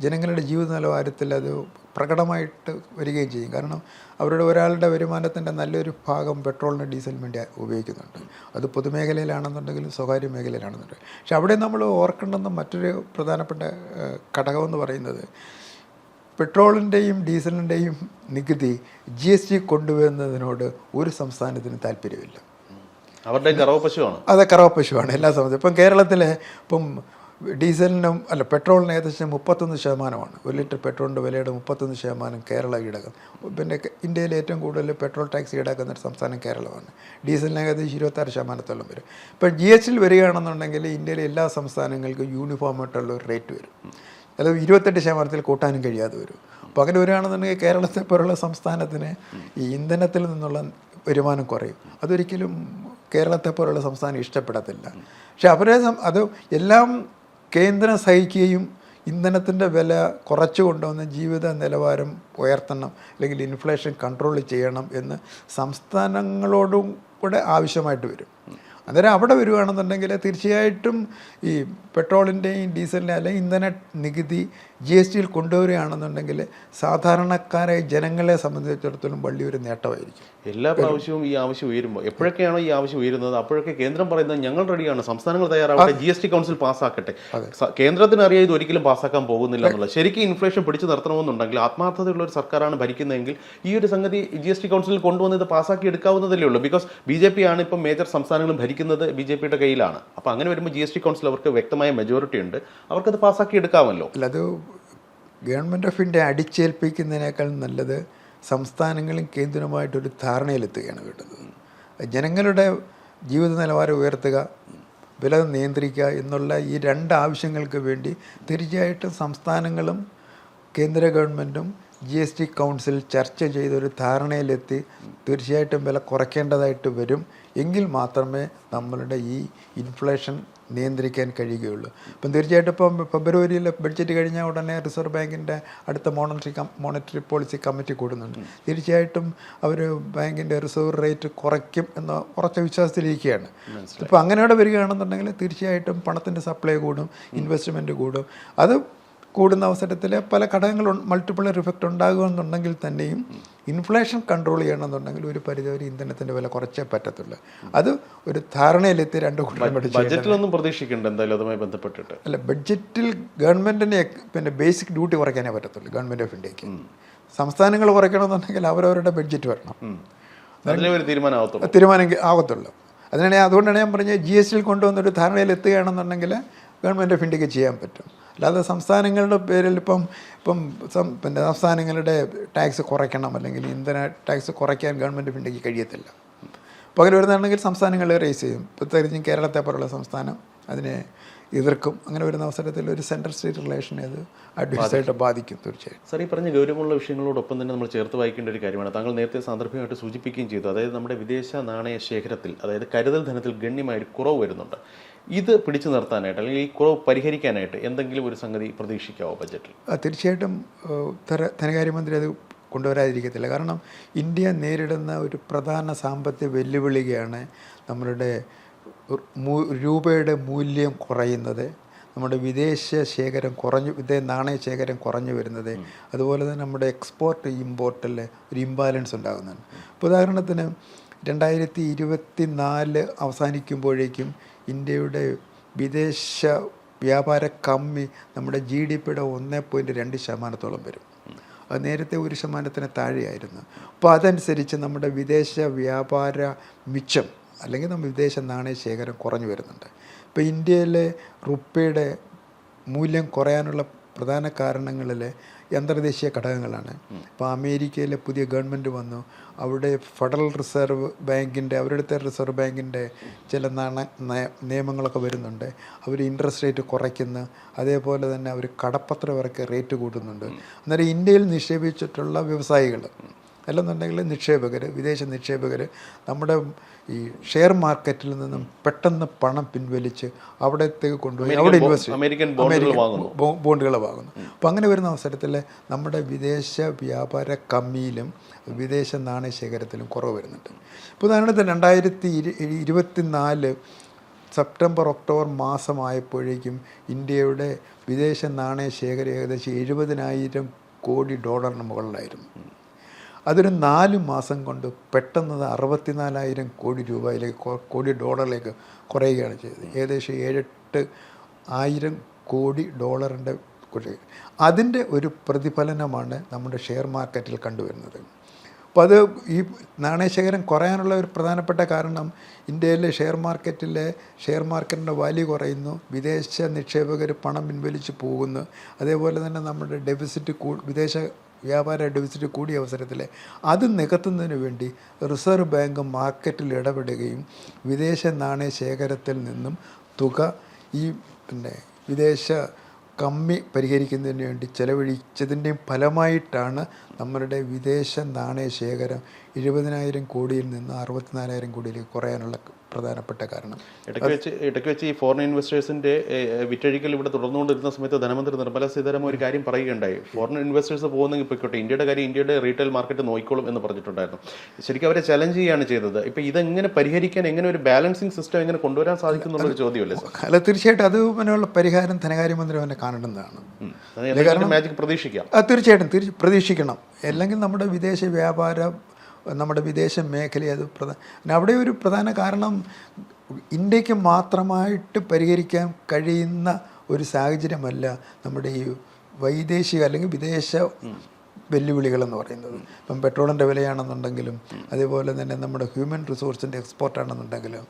ജനങ്ങളുടെ ജീവിത നിലവാരത്തിൽ അത് പ്രകടമായിട്ട് വരികയും ചെയ്യും. കാരണം അവരുടെ ഒരാളുടെ വരുമാനത്തിൻ്റെ നല്ലൊരു ഭാഗം പെട്രോളിന് ഡീസലിന് വേണ്ടി ഉപയോഗിക്കുന്നുണ്ട്. അത് പൊതുമേഖലയിലാണെന്നുണ്ടെങ്കിലും സ്വകാര്യ മേഖലയിലാണെന്നുണ്ടെങ്കിൽ. പക്ഷെ അവിടെ നമ്മൾ ഓർക്കേണ്ടുന്ന മറ്റൊരു പ്രധാനപ്പെട്ട ഘടകമെന്ന് പറയുന്നത് പെട്രോളിൻ്റെയും ഡീസലിൻ്റെയും നികുതി GST കൊണ്ടുവരുന്നതിനോട് ഒരു സംസ്ഥാനത്തിന് താല്പര്യമില്ല. അവരുടെ കറവ പശുവാണ്. അതെ, കറവ പശുവാണ് എല്ലാ സംബന്ധിച്ചും. ഇപ്പം കേരളത്തിൽ ഡീസലിനും പെട്രോളിന് ഏകദേശം 31%. 1 ലിറ്റർ പെട്രോളിൻ്റെ വിലയുടെ 31% കേരളം ഈടാക്കും. പിന്നെ ഇന്ത്യയിൽ ഏറ്റവും കൂടുതൽ പെട്രോൾ ടാക്സ് ഈടാക്കുന്ന ഒരു സംസ്ഥാനം കേരളമാണ്. ഡീസലിന് ഏകദേശം 26% വരും. ഇപ്പം GST വരികയാണെന്നുണ്ടെങ്കിൽ ഇന്ത്യയിലെ എല്ലാ സംസ്ഥാനങ്ങൾക്കും യൂണിഫോമായിട്ടുള്ള ഒരു റേറ്റ് വരും. അത് 28% കൂട്ടാനും കഴിയാതെ വരും. അപ്പോൾ അങ്ങനെ വരികയാണെന്നുണ്ടെങ്കിൽ കേരളത്തെ പോലുള്ള സംസ്ഥാനത്തിന് ഈ ഇന്ധനത്തിൽ നിന്നുള്ള വരുമാനം കുറയും. അതൊരിക്കലും കേരളത്തെ പോലുള്ള സംസ്ഥാനം ഇഷ്ടപ്പെടത്തില്ല. പക്ഷെ അത് എല്ലാം കേന്ദ്രം സഹിക്കുകയും ഇന്ധനത്തിൻ്റെ വില കുറച്ചു കൊണ്ടുവന്ന് ജീവിത നിലവാരം ഉയർത്തണം, അല്ലെങ്കിൽ ഇൻഫ്ലേഷൻ കൺട്രോൾ ചെയ്യണം എന്ന് സംസ്ഥാനങ്ങളോടും കൂടെ ആവശ്യമായിട്ട് വരും. അന്നേരം അവിടെ വരികയാണെന്നുണ്ടെങ്കിൽ തീർച്ചയായിട്ടും ഈ പെട്രോളിൻ്റെയും ഡീസലിൻ്റെയും അല്ലെങ്കിൽ ഇന്ധന നികുതി GSTയിൽ കൊണ്ടുവരികയാണെന്നുണ്ടെങ്കിൽ സാധാരണക്കാരായ ജനങ്ങളെ സംബന്ധിച്ചിടത്തോളം വലിയൊരു നേട്ടമായിരിക്കും. എല്ലാ പ്രാവശ്യവും ഈ ആവശ്യം ഉയരുമ്പോൾ, എപ്പോഴൊക്കെയാണോ ഈ ആവശ്യം ഉയരുന്നത് അപ്പോഴൊക്കെ കേന്ദ്രം പറയുന്നത് ഞങ്ങൾ റെഡിയാണ്, സംസ്ഥാനങ്ങൾ തയ്യാറാവട്ടെ, GST കൗൺസിൽ പാസ്സാക്കട്ടെ. കേന്ദ്രത്തിന് അറിയാം ഇത് ഒരിക്കലും പാസ്സാക്കാൻ പോകുന്നില്ല എന്നുള്ളത്. ശരിക്കും ഇൻഫ്ലേഷൻ പിടിച്ചു നിർത്തണമെന്നുണ്ടെങ്കിൽ, ആത്മാർത്ഥതയുള്ള ഒരു സർക്കാരാണ് ഭരിക്കുന്നതെങ്കിൽ ഈ ഒരു സംഗതി GST കൗൺസിലിൽ കൊണ്ടുവന്ന് ഇത് പാസ്സാക്കി എടുക്കാവുന്നതല്ലേ ഉള്ളൂ. ബിക്കോസ് BJP ആണ് ഇപ്പം മേജർ സംസ്ഥാനങ്ങളും ഭരിക്കുന്നത്, BJPയുടെ കയ്യിലാണ്. അപ്പോൾ അങ്ങനെ വരുമ്പോൾ GST കൗൺസിൽ അവർക്ക് വ്യക്തമായ മെജോറിറ്റി ഉണ്ട്, അവർക്കത് പാസ്സാക്കി എടുക്കാമല്ലോ. അല്ല, അത് ഗവൺമെൻറ് ഓഫ് ഇന്ത്യ അടിച്ചേൽപ്പിക്കുന്നതിനേക്കാൾ നല്ലത് സംസ്ഥാനങ്ങളും കേന്ദ്രവുമായിട്ടൊരു ധാരണയിലെത്തുകയാണ് വേണ്ടത്. ജനങ്ങളുടെ ജീവിത നിലവാരം ഉയർത്തുക, വില നിയന്ത്രിക്കുക എന്നുള്ള ഈ 2 ആവശ്യങ്ങൾക്ക് വേണ്ടി തീർച്ചയായിട്ടും സംസ്ഥാനങ്ങളും കേന്ദ്ര ഗവൺമെൻറ്റും GST കൗൺസിൽ ചർച്ച ചെയ്തൊരു ധാരണയിലെത്തി തീർച്ചയായിട്ടും വില കുറയ്ക്കേണ്ടതായിട്ട് വരും. എങ്കിൽ മാത്രമേ നമ്മളുടെ ഈ ഇൻഫ്ലേഷൻ നിയന്ത്രിക്കാൻ കഴിയുകയുള്ളൂ. ഇപ്പം തീർച്ചയായിട്ടും ഇപ്പം ഫെബ്രുവരിയിൽ ബഡ്ജറ്റ് കഴിഞ്ഞാൽ ഉടനെ റിസർവ് ബാങ്കിൻ്റെ അടുത്ത മോണിറ്ററി പോളിസി കമ്മിറ്റി കൂടുന്നുണ്ട്. തീർച്ചയായിട്ടും അവർ ബാങ്കിൻ്റെ റിസർവ് റേറ്റ് കുറയ്ക്കും എന്ന ഉറച്ച വിശ്വാസത്തിലിരിക്കുകയാണ്. ഇപ്പം അങ്ങനെയോടെ വരികയാണെന്നുണ്ടെങ്കിൽ തീർച്ചയായിട്ടും പണത്തിൻ്റെ സപ്ലൈ കൂടും, ഇൻവെസ്റ്റ്മെൻറ്റ് കൂടും. അത് കൂടുന്ന അവസരത്തിൽ പല ഘടകങ്ങളും മൾട്ടിപ്പിളർ ഇഫക്റ്റ് ഉണ്ടാകുമെന്നുണ്ടെങ്കിൽ തന്നെയും ഇൻഫ്ലേഷൻ കൺട്രോൾ ചെയ്യണമെന്നുണ്ടെങ്കിൽ ഒരു പരിധിവരെ ഇന്ധനത്തിൻ്റെ വില കുറച്ചേ പറ്റത്തുള്ളൂ. അത് ഒരു ധാരണയിലെത്തി 2 കൂട്ടരും ബഡ്ജറ്റിലൊന്നും പ്രതീക്ഷിക്കേണ്ട എന്തായാലും അതുമായി ബന്ധപ്പെട്ടിട്ട്. അല്ല, ബഡ്ജറ്റിൽ ഗവൺമെൻറ്റിന് പിന്നെ ബേസിക് ഡ്യൂട്ടി കുറയ്ക്കാനേ പറ്റത്തുള്ളൂ. ഗവൺമെൻറ് ഓഫ് ഇന്ത്യക്ക് സംസ്ഥാനങ്ങൾ കുറയ്ക്കണമെന്നുണ്ടെങ്കിൽ അവരവരുടെ ബഡ്ജറ്റ് വരണം, തീരുമാനം ആകത്തുള്ളൂ. അതുകൊണ്ടാണ് ഞാൻ പറഞ്ഞത് GSTയിൽ കൊണ്ടുവന്നൊരു ധാരണയിൽ എത്തുകയാണെന്നുണ്ടെങ്കിൽ ഗവൺമെൻറ് ഓഫ് ഇന്ത്യക്ക് ചെയ്യാൻ പറ്റും. അല്ലാതെ സംസ്ഥാനങ്ങളുടെ പേരിൽ ഇപ്പം പിന്നെ സംസ്ഥാനങ്ങളുടെ ടാക്സ് കുറയ്ക്കണം, അല്ലെങ്കിൽ ഇന്ധന ടാക്സ് കുറയ്ക്കാൻ ഗവൺമെൻറ് ഓഫ് ഇന്ത്യക്ക് കഴിയത്തില്ല. അപ്പോൾ അങ്ങനെ വരുന്നതാണെങ്കിൽ സംസ്ഥാനങ്ങൾ റേസ് ചെയ്യും. പ്രത്യേകിച്ചും കേരളത്തെ പോലുള്ള സംസ്ഥാനം അതിനെ എതിർക്കും. അങ്ങനെ വരുന്ന അവസരത്തിൽ ഒരു സെൻട്രൽ സ്റ്റേറ്റ് റിലേഷനെ അത് അഡ്വൈസായിട്ട് ബാധിക്കും തീർച്ചയായും. സാർ, ഈ പറഞ്ഞ ഗൗരവമുള്ള വിഷയങ്ങളോടൊപ്പം തന്നെ നമ്മൾ ചേർത്ത് വായിക്കേണ്ട ഒരു കാര്യമാണ്, താങ്കൾ നേരത്തെ സാന്ദർഭികമായിട്ട് സൂചിപ്പിക്കുകയും ചെയ്തു. അതായത് നമ്മുടെ വിദേശ നാണയ ശേഖരത്തിൽ, അതായത് കരുതൽ ധനത്തിൽ ഗണ്യമായൊരു കുറവ് വരുന്നുണ്ട്. ഇത് പിടിച്ചു നിർത്താനായിട്ട്, അല്ലെങ്കിൽ ഈ കുറവ് പരിഹരിക്കാനായിട്ട് എന്തെങ്കിലും ഒരു സംഗതി പ്രതീക്ഷിക്കാവോ ബഡ്ജറ്റിൽ? തീർച്ചയായിട്ടും ധനകാര്യമന്ത്രി അത് കൊണ്ടുവരാതിരിക്കത്തില്ല. കാരണം ഇന്ത്യ നേരിടുന്ന ഒരു പ്രധാന സാമ്പത്തിക വെല്ലുവിളിയാണ് നമ്മളുടെ രൂപയുടെ മൂല്യം കുറയുന്നത്, നമ്മുടെ വിദേശ നാണയ ശേഖരം കുറഞ്ഞു വരുന്നത്, അതുപോലെ തന്നെ നമ്മുടെ എക്സ്പോർട്ട് ഇമ്പോർട്ടിൽ ഒരു ഇംബാലൻസ് ഉണ്ടാകുന്നുണ്ട്. ഇപ്പോൾ ഉദാഹരണത്തിന് 2024 അവസാനിക്കുമ്പോഴേക്കും ഇന്ത്യയുടെ വിദേശ വ്യാപാര കമ്മി നമ്മുടെ GDPയുടെ 1.2% വരും. അത് നേരത്തെ 1% താഴെയായിരുന്നു. അപ്പോൾ അതനുസരിച്ച് നമ്മുടെ വിദേശ വ്യാപാര മിച്ചം അല്ലെങ്കിൽ നമ്മുടെ വിദേശ നാണയ ശേഖരം കുറഞ്ഞു വരുന്നുണ്ട്. ഇപ്പോൾ ഇന്ത്യയിലെ റുപ്പിയുടെ മൂല്യം കുറയാനുള്ള പ്രധാന കാരണങ്ങളിൽ അന്തർദേശീയ ഘടകങ്ങളാണ്. ഇപ്പോൾ അമേരിക്കയിലെ പുതിയ ഗവൺമെൻറ് വന്നു, അവിടെ ഫെഡറൽ റിസർവ് ബാങ്കിൻ്റെ അവരുടെ റിസർവ് ബാങ്കിൻ്റെ ചില നിയമങ്ങളൊക്കെ വരുന്നുണ്ട്. അവർ ഇൻട്രസ്റ്റ് റേറ്റ് കുറയ്ക്കുന്നു, അതേപോലെ തന്നെ അവർ കടപ്പത്രം ഇറക്കി റേറ്റ് കൂട്ടുന്നുണ്ട്. അന്നേരം ഇന്ത്യയിൽ നിക്ഷേപിച്ചിട്ടുള്ള വ്യവസായികൾ അല്ലെന്നുണ്ടെങ്കിൽ നിക്ഷേപകർ, വിദേശ നിക്ഷേപകർ നമ്മുടെ ഈ ഷെയർ മാർക്കറ്റിൽ നിന്നും പെട്ടെന്ന് പണം പിൻവലിച്ച് അവിടത്തേക്ക് കൊണ്ടുപോയി അവിടെ ഇൻവെസ്റ്റ് അമേരിക്കൻ ബോണ്ടുകൾ വാങ്ങുന്നു. അപ്പോൾ അങ്ങനെ വരുന്ന അവസരത്തിൽ നമ്മുടെ വിദേശ വ്യാപാര കമ്മിയിലും വിദേശ നാണയ ശേഖരത്തിലും കുറവ് വരുന്നുണ്ട്. ഇപ്പോൾ ഉദാഹരണത്തിന് 2024 സെപ്റ്റംബർ ഒക്ടോബർ മാസമായപ്പോഴേക്കും ഇന്ത്യയുടെ വിദേശ നാണയ ശേഖരം ഏകദേശം $70,000 കോടി മുകളിലായിരുന്നു. അതൊരു 4 മാസം കൊണ്ട് പെട്ടെന്ന് 64,000 കോടി രൂപയിലേക്ക് കോടി ഡോളറിലേക്ക് കുറയുകയാണ് ചെയ്തത്. ഏകദേശം 7-8 കോടി ഡോളറിൻ്റെ അതിൻ്റെ ഒരു പ്രതിഫലനമാണ് നമ്മുടെ ഷെയർ മാർക്കറ്റിൽ കണ്ടുവരുന്നത്. അപ്പോൾ അത് ഈ നാണയശേഖരം കുറയാനുള്ള ഒരു പ്രധാനപ്പെട്ട കാരണം ഇന്ത്യയിലെ ഷെയർ മാർക്കറ്റിൻ്റെ വാല്യൂ കുറയുന്നു, വിദേശ നിക്ഷേപകർ പണം പിൻവലിച്ച് പോകുന്നു, അതേപോലെ തന്നെ നമ്മുടെ വിദേശ വ്യാപാര ഡെഫിസിറ്റ് കൂടിയ അവസരത്തിൽ അത് നികത്തുന്നതിന് വേണ്ടി റിസർവ് ബാങ്ക് മാർക്കറ്റിൽ ഇടപെടുകയും വിദേശ നാണയ ശേഖരത്തിൽ നിന്നും തുക ഈ വിദേശ കമ്മി പരിഹരിക്കുന്നതിന് വേണ്ടി ചെലവഴിച്ചതിൻ്റെയും ഫലമായിട്ടാണ് നമ്മളുടെ വിദേശ നാണയ ശേഖരം 70,000 കോടിയിൽ നിന്ന് 64,000 കോടിയിലേക്ക് കുറയാനുള്ള പ്രധാനപ്പെട്ട കാരണം. ഇടയ്ക്ക് വെച്ച് ഈ ഫോറിൻ ഇൻവെസ്റ്റേഴ്സിന്റെ വിറ്റഴിക്കൽ ഇവിടെ തുടർന്നുകൊണ്ടിരുന്ന സമയത്ത് ധനമന്ത്രി നിർമ്മല സീതാരാമൻ ഒരു കാര്യം പറയുകയുണ്ടായി. ഫോറിൻ ഇൻവെസ്റ്റേഴ്സ് പോകുന്നെങ്കിൽ പോയിക്കോട്ടെ, ഇന്ത്യയുടെ കാര്യം ഇന്ത്യയുടെ റീറ്റെയിൽ മാർക്കറ്റ് നോക്കിക്കോളും എന്ന് പറഞ്ഞിട്ടുണ്ടായിരുന്നു. ശരിക്കും അവരെ ചലഞ്ച് ചെയ്യുകയാണ് ചെയ്തത്. ഇപ്പം ഇതെങ്ങനെ പരിഹരിക്കാൻ, എങ്ങനെ ഒരു ബാലൻസിങ് സിസ്റ്റം എങ്ങനെ കൊണ്ടുവരാൻ സാധിക്കും എന്നുള്ളൊരു ചോദ്യമല്ലേ സാർ? അല്ല, തീർച്ചയായിട്ടും അതിനുള്ള പരിഹാരം ധനകാര്യമന്ത്രി തന്നെ കാണേണ്ടതാണ്. മാജിക് പ്രതീക്ഷിക്കാം. തീർച്ചയായിട്ടും പ്രതീക്ഷിക്കണം. അല്ലെങ്കിൽ നമ്മുടെ വിദേശ വ്യാപാരം, നമ്മുടെ വിദേശ മേഖലയെ അത് അവിടെ ഒരു പ്രധാന കാരണം ഇന്ത്യക്ക് മാത്രമായിട്ട് പരിഹരിക്കാൻ കഴിയുന്ന ഒരു സാഹചര്യമല്ല നമ്മുടെ ഈ വൈദേശിക അല്ലെങ്കിൽ വിദേശ വെല്ലുവിളികളെന്ന് പറയുന്നത്. ഇപ്പം പെട്രോളിൻ്റെ വിലയാണെന്നുണ്ടെങ്കിലും, അതേപോലെ തന്നെ നമ്മുടെ ഹ്യൂമൻ റിസോഴ്സിൻ്റെ എക്സ്പോർട്ടാണെന്നുണ്ടെങ്കിലും,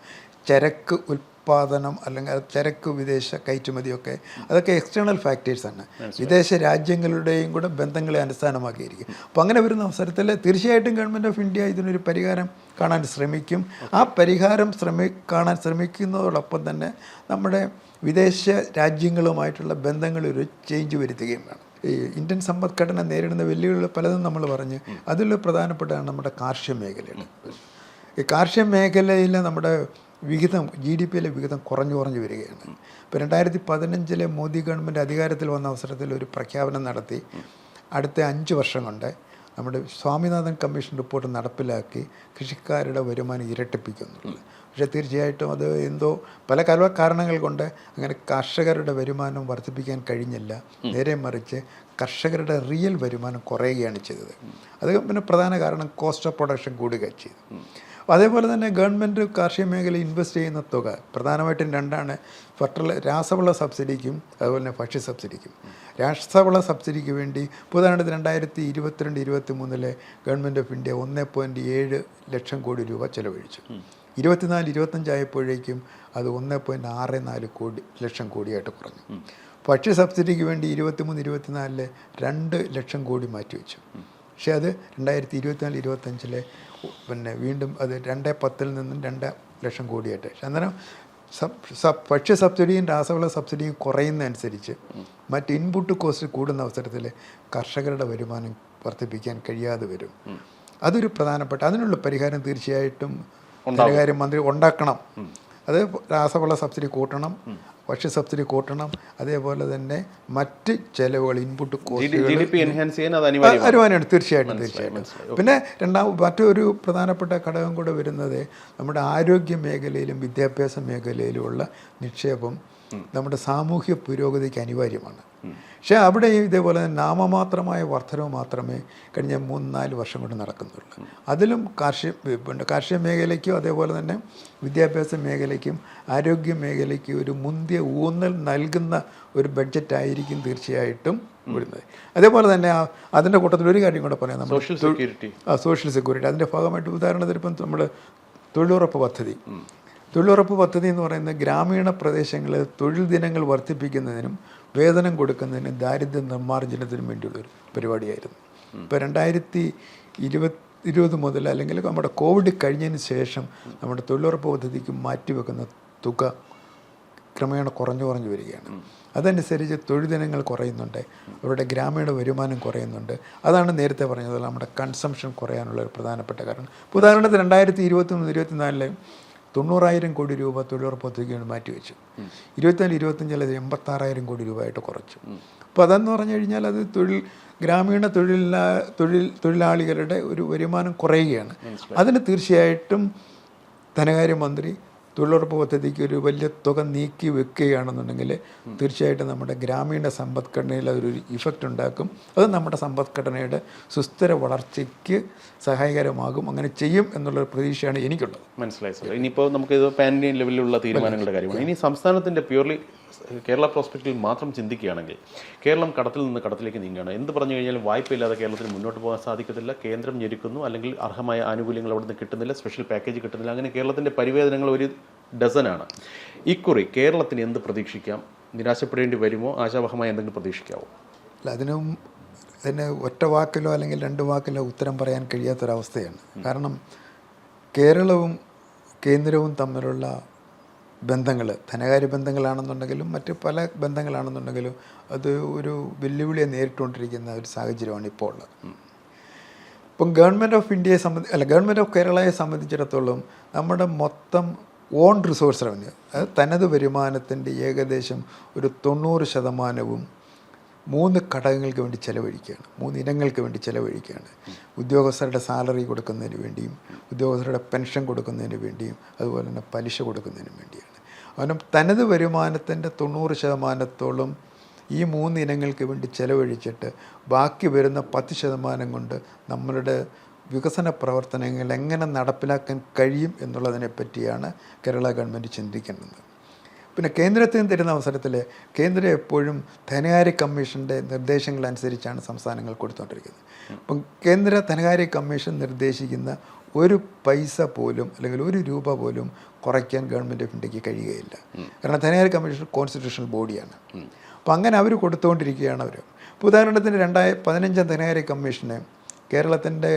ചരക്ക് ഉൽപ്പാദനം അല്ലെങ്കിൽ ചരക്ക് വിദേശ കയറ്റുമതിയൊക്കെ അതൊക്കെ എക്സ്റ്റേണൽ ഫാക്ടേഴ്സാണ്, വിദേശ രാജ്യങ്ങളുടെയും കൂടെ ബന്ധങ്ങളെ അടിസ്ഥാനമാക്കിയിരിക്കും. അപ്പോൾ അങ്ങനെ വരുന്ന അവസരത്തിൽ തീർച്ചയായിട്ടും ഗവൺമെൻറ് ഓഫ് ഇന്ത്യ ഇതിനൊരു പരിഹാരം കാണാൻ ശ്രമിക്കും. ആ പരിഹാരം കാണാൻ ശ്രമിക്കുന്നതോടൊപ്പം തന്നെ നമ്മുടെ വിദേശ രാജ്യങ്ങളുമായിട്ടുള്ള ബന്ധങ്ങളൊരു ചേഞ്ച് വരുത്തുകയും വേണം. ഈ ഇന്ത്യൻ സമ്പദ്ഘടന നേരിടുന്ന വെല്ലുവിളികൾ പലതും നമ്മൾ പറഞ്ഞ് അതിൽ പ്രധാനപ്പെട്ടതാണ് നമ്മുടെ കാർഷിക മേഖലയാണ്. ഈ കാർഷിക മേഖലയിൽ നമ്മുടെ വിഹിതം GDP-യിലെ വിഹിതം കുറഞ്ഞു വരികയാണ്. ഇപ്പോൾ 2015 മോദി ഗവൺമെൻറ് അധികാരത്തിൽ വന്ന അവസരത്തിൽ ഒരു പ്രഖ്യാപനം നടത്തി, അടുത്ത 5 വർഷം കൊണ്ട് നമ്മുടെ സ്വാമിനാഥൻ കമ്മീഷൻ റിപ്പോർട്ട് നടപ്പിലാക്കി കൃഷിക്കാരുടെ വരുമാനം ഇരട്ടിപ്പിക്കുന്നുള്ളത്. പക്ഷേ തീർച്ചയായിട്ടും അത് എന്തോ പല കാരണങ്ങൾ കൊണ്ട് അങ്ങനെ കർഷകരുടെ വരുമാനം വർദ്ധിപ്പിക്കാൻ കഴിഞ്ഞില്ല. നേരെ മറിച്ച് കർഷകരുടെ റിയൽ വരുമാനം കുറയുകയാണ് ചെയ്തത്. അത് പിന്നെ പ്രധാന കാരണം കോസ്റ്റ് ഓഫ് പ്രൊഡക്ഷൻ കൂടുകയാണ് ചെയ്തു. അതേപോലെ തന്നെ ഗവൺമെൻറ് കാർഷിക മേഖലയിൽ ഇൻവെസ്റ്റ് ചെയ്യുന്ന തുക പ്രധാനമായിട്ടും 2ആണ്: രാസവള സബ്സിഡിക്കും അതുപോലെ തന്നെ ഭക്ഷ്യ സബ്സിഡിക്കും. രാസവള സബ്സിഡിക്ക് വേണ്ടി ഉദാഹരണത്തിന് 2022-23 government of India 1.7 lakh crore രൂപ ചെലവഴിച്ചു. 24-25 ആയപ്പോഴേക്കും അത് 1.64 ലക്ഷം കോടിയായിട്ട് കുറഞ്ഞു. ഭക്ഷ്യ സബ്സിഡിക്ക് വേണ്ടി 23-24 2 ലക്ഷം കോടി മാറ്റിവെച്ചു. പക്ഷേ അത് 2024-25 പിന്നെ വീണ്ടും അത് 2.10 നിന്നും 2 ലക്ഷം കോടിയായിട്ട്. അന്നേരം ഭക്ഷ്യ സബ്സിഡിയും രാസവള സബ്സിഡിയും കുറയുന്നതനുസരിച്ച് മറ്റ് ഇൻപുട്ട് കോസ്റ്റ് കൂടുന്ന അവസരത്തിൽ കർഷകരുടെ വരുമാനം വർദ്ധിപ്പിക്കാൻ കഴിയാതെ വരും. അതൊരു പ്രധാനപ്പെട്ട അതിനുള്ള പരിഹാരം തീർച്ചയായിട്ടും ധനകാര്യമന്ത്രി ഉണ്ടാക്കണം. അത് രാസവള സബ്സിഡി കൂട്ടണം, ഭക്ഷ്യ സബ്സിഡി കൂട്ടണം, അതേപോലെ തന്നെ മറ്റ് ചെലവുകൾ ഇൻപുട്ട് അനിവാര്യമാണ്. തീർച്ചയായിട്ടും. പിന്നെ മറ്റൊരു പ്രധാനപ്പെട്ട ഘടകം കൂടെ വരുന്നത് നമ്മുടെ ആരോഗ്യ മേഖലയിലും വിദ്യാഭ്യാസ മേഖലയിലുമുള്ള നിക്ഷേപം നമ്മുടെ സാമൂഹ്യ പുരോഗതിക്ക് അനിവാര്യമാണ്. പക്ഷേ അവിടെ ഇതേപോലെ നാമമാത്രമായ വർധനവ് മാത്രമേ കഴിഞ്ഞ 3-4 വർഷം കൊണ്ട് നടക്കുന്നുള്ളൂ. അതിലും കാർഷിക മേഖലയ്ക്കും അതേപോലെ തന്നെ വിദ്യാഭ്യാസ മേഖലയ്ക്കും ആരോഗ്യ മേഖലയ്ക്കും ഒരു മുന്തിയ ഊന്നൽ നൽകുന്ന ഒരു ബഡ്ജറ്റായിരിക്കും തീർച്ചയായിട്ടും വരുന്നത്. അതേപോലെ തന്നെ അതിൻ്റെ കൂട്ടത്തിൽ ഒരു കാര്യം കൂടെ പറയാം, നമ്മൾ സോഷ്യൽ സെക്യൂരിറ്റി. അതിൻ്റെ ഭാഗമായിട്ട് ഉദാഹരണത്തിന് ഇപ്പം നമ്മൾ തൊഴിലുറപ്പ് പദ്ധതി എന്ന് പറയുന്നത് ഗ്രാമീണ പ്രദേശങ്ങളിൽ തൊഴിൽ ദിനങ്ങൾ വർദ്ധിപ്പിക്കുന്നതിനും വേതനം കൊടുക്കുന്നതിനും ദാരിദ്ര്യ നിർമ്മാർജ്ജനത്തിനും വേണ്ടിയുള്ളൊരു പരിപാടിയായിരുന്നു. ഇപ്പോൾ 2020 മുതൽ അല്ലെങ്കിൽ നമ്മുടെ കോവിഡ് കഴിഞ്ഞതിന് ശേഷം നമ്മുടെ തൊഴിലുറപ്പ് പദ്ധതിക്ക് മാറ്റിവെക്കുന്ന തുക ക്രമേണ കുറഞ്ഞു വരികയാണ്. അതനുസരിച്ച് തൊഴിൽ ദിനങ്ങൾ കുറയുന്നുണ്ട്, അവരുടെ ഗ്രാമീണ വരുമാനം കുറയുന്നുണ്ട്. അതാണ് നേരത്തെ പറഞ്ഞത് നമ്മുടെ കൺസംഷൻ കുറയാനുള്ള ഒരു പ്രധാനപ്പെട്ട കാരണം. ഉദാഹരണത്തിന് 2023-24 90,000 കോടി രൂപ തൊഴിലുറപ്പ് പദ്ധതിക്ക് വേണ്ടി മാറ്റിവെച്ചു. 24-25 അത് 86,000 കോടി രൂപയായിട്ട് കുറച്ചു. അപ്പോൾ അതെന്ന് പറഞ്ഞു കഴിഞ്ഞാൽ അത് ഗ്രാമീണ തൊഴിലാളികളുടെ ഒരു വരുമാനം കുറയുകയാണ്. അതിന് തീർച്ചയായിട്ടും ധനകാര്യമന്ത്രി തൊഴിലുറപ്പ് പദ്ധതിക്ക് ഒരു വലിയ തുക നീക്കി വെക്കുകയാണെന്നുണ്ടെങ്കിൽ തീർച്ചയായിട്ടും നമ്മുടെ ഗ്രാമീണ സമ്പദ്ഘടനയിൽ അതൊരു ഇഫക്റ്റ് ഉണ്ടാക്കും. അത് നമ്മുടെ സമ്പദ്ഘടനയുടെ സുസ്ഥിര വളർച്ചയ്ക്ക് സഹായകരമാകും. അങ്ങനെ ചെയ്യും എന്നുള്ളൊരു പ്രതീക്ഷയാണ് എനിക്കുള്ളത്. മനസ്സിലായി സാർ. ഇനിയിപ്പോൾ നമുക്കിത് പാൻ ഇന്ത്യൻ ലെവലിലുള്ള തീരുമാനങ്ങളുടെ കാര്യമാണ്. ഇനി സംസ്ഥാനത്തിൻ്റെ പ്യൂർലി കേരള പ്രോസ്പെക്റ്റിൽ മാത്രം ചിന്തിക്കുകയാണെങ്കിൽ കേരളം കടത്തിൽ നിന്ന് കടത്തിലേക്ക് നീങ്ങുകയാണ്. എന്ത് പറഞ്ഞു കഴിഞ്ഞാലും വായ്പയില്ലാതെ കേരളത്തിന് മുന്നോട്ട് പോകാൻ സാധിക്കത്തില്ല. കേന്ദ്രം ഞെരുക്കുന്നു, അല്ലെങ്കിൽ അർഹമായ ആനുകൂല്യങ്ങൾ അവിടെ നിന്ന് കിട്ടുന്നില്ല, സ്പെഷ്യൽ പാക്കേജ് കിട്ടുന്നില്ല. അങ്ങനെ കേരളത്തിൻ്റെ പരിവേദനങ്ങൾ ഒരു ഡസനാണ്. ഇക്കുറി കേരളത്തിന് എന്ത് പ്രതീക്ഷിക്കാം? നിരാശപ്പെടേണ്ടി വരുമോ? ആശാവഹമായി എന്തെങ്കിലും പ്രതീക്ഷിക്കാവോ? അല്ല, അതിന് ഒറ്റ വാക്കിലോ അല്ലെങ്കിൽ 2 വാക്കിലോ ഉത്തരം പറയാൻ കഴിയാത്തൊരവസ്ഥയാണ്. കാരണം കേരളവും കേന്ദ്രവും തമ്മിലുള്ള ബന്ധങ്ങൾ, ധനകാര്യ ബന്ധങ്ങളാണെന്നുണ്ടെങ്കിലും മറ്റ് പല ബന്ധങ്ങളാണെന്നുണ്ടെങ്കിലും അത് ഒരു വെല്ലുവിളിയെ നേരിട്ടുകൊണ്ടിരിക്കുന്ന ഒരു സാഹചര്യമാണ് ഇപ്പോൾ ഉള്ളത്. ഇപ്പം ഗവൺമെൻറ് ഓഫ് കേരളയെ സംബന്ധിച്ചിടത്തോളം നമ്മുടെ മൊത്തം ഓൺ റിസോഴ്സ് റവന്യൂ, അത് തനത് വരുമാനത്തിൻ്റെ ഏകദേശം ഒരു 90% 3 ഘടകങ്ങൾക്ക് വേണ്ടി ചിലവഴിക്കുകയാണ്, 3 ഇനങ്ങൾക്ക് വേണ്ടി ചിലവഴിക്കുകയാണ്. ഉദ്യോഗസ്ഥരുടെ സാലറി കൊടുക്കുന്നതിന് വേണ്ടിയും, ഉദ്യോഗസ്ഥരുടെ പെൻഷൻ കൊടുക്കുന്നതിന് വേണ്ടിയും, അതുപോലെ തന്നെ പലിശ കൊടുക്കുന്നതിനും വേണ്ടിയാണ്. കാരണം തനത് വരുമാനത്തിൻ്റെ 90% ഈ 3 ഇനങ്ങൾക്ക് വേണ്ടി ചിലവഴിച്ചിട്ട് ബാക്കി വരുന്ന 10% കൊണ്ട് നമ്മളുടെ വികസന പ്രവർത്തനങ്ങൾ എങ്ങനെ നടപ്പിലാക്കാൻ കഴിയും എന്നുള്ളതിനെ പറ്റിയാണ് കേരള ഗവൺമെൻറ് ചിന്തിക്കേണ്ടത്. പിന്നെ കേന്ദ്രത്തിൽ നിന്ന് തരുന്ന അവസരത്തിൽ കേന്ദ്രം എപ്പോഴും ധനകാര്യ കമ്മീഷൻ്റെ നിർദ്ദേശങ്ങളനുസരിച്ചാണ് സംസ്ഥാനങ്ങൾ കൊടുത്തുകൊണ്ടിരിക്കുന്നത്. അപ്പം കേന്ദ്ര ധനകാര്യ കമ്മീഷൻ നിർദ്ദേശിക്കുന്ന ഒരു പൈസ പോലും അല്ലെങ്കിൽ ഒരു രൂപ പോലും കുറയ്ക്കാൻ ഗവൺമെൻറ് ഓഫ് ഇന്ത്യക്ക് കഴിയുകയില്ല. കാരണം ധനകാര്യ കമ്മീഷൻ കോൺസ്റ്റിറ്റ്യൂഷണൽ ബോഡിയാണ്. അപ്പോൾ അങ്ങനെ അവർ കൊടുത്തുകൊണ്ടിരിക്കുകയാണ് അവർ. ഇപ്പോൾ ഉദാഹരണത്തിന് 2015 ധനകാര്യ കമ്മീഷന് കേരളത്തിൻ്റെ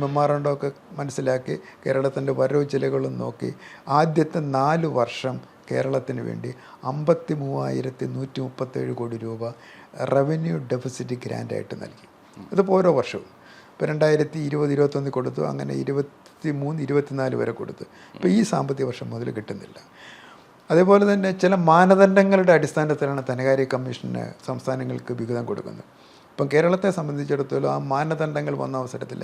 മെമ്മോറാണ്ടമൊക്കെ മനസ്സിലാക്കി കേരളത്തിൻ്റെ വരവ് ചിലവുകളും നോക്കി ആദ്യത്തെ 4 വർഷം കേരളത്തിന് വേണ്ടി 53,137 കോടി രൂപ റവന്യൂ ഡെഫിസിറ്റ് ഗ്രാൻഡായിട്ട് നൽകി. ഇതിപ്പോൾ ഓരോ വർഷവും ഇപ്പോൾ 2020-21 കൊടുത്തു, അങ്ങനെ 23-24 വരെ കൊടുത്തു. ഇപ്പോൾ ഈ സാമ്പത്തിക വർഷം മുതൽ കിട്ടുന്നില്ല. അതേപോലെ തന്നെ ചില മാനദണ്ഡങ്ങളുടെ അടിസ്ഥാനത്തിലാണ് ധനകാര്യ കമ്മീഷന് സംസ്ഥാനങ്ങൾക്ക് വിഹിതം കൊടുക്കുന്നത്. ഇപ്പം കേരളത്തെ സംബന്ധിച്ചിടത്തോളം ആ മാനദണ്ഡങ്ങൾ വന്ന അവസരത്തിൽ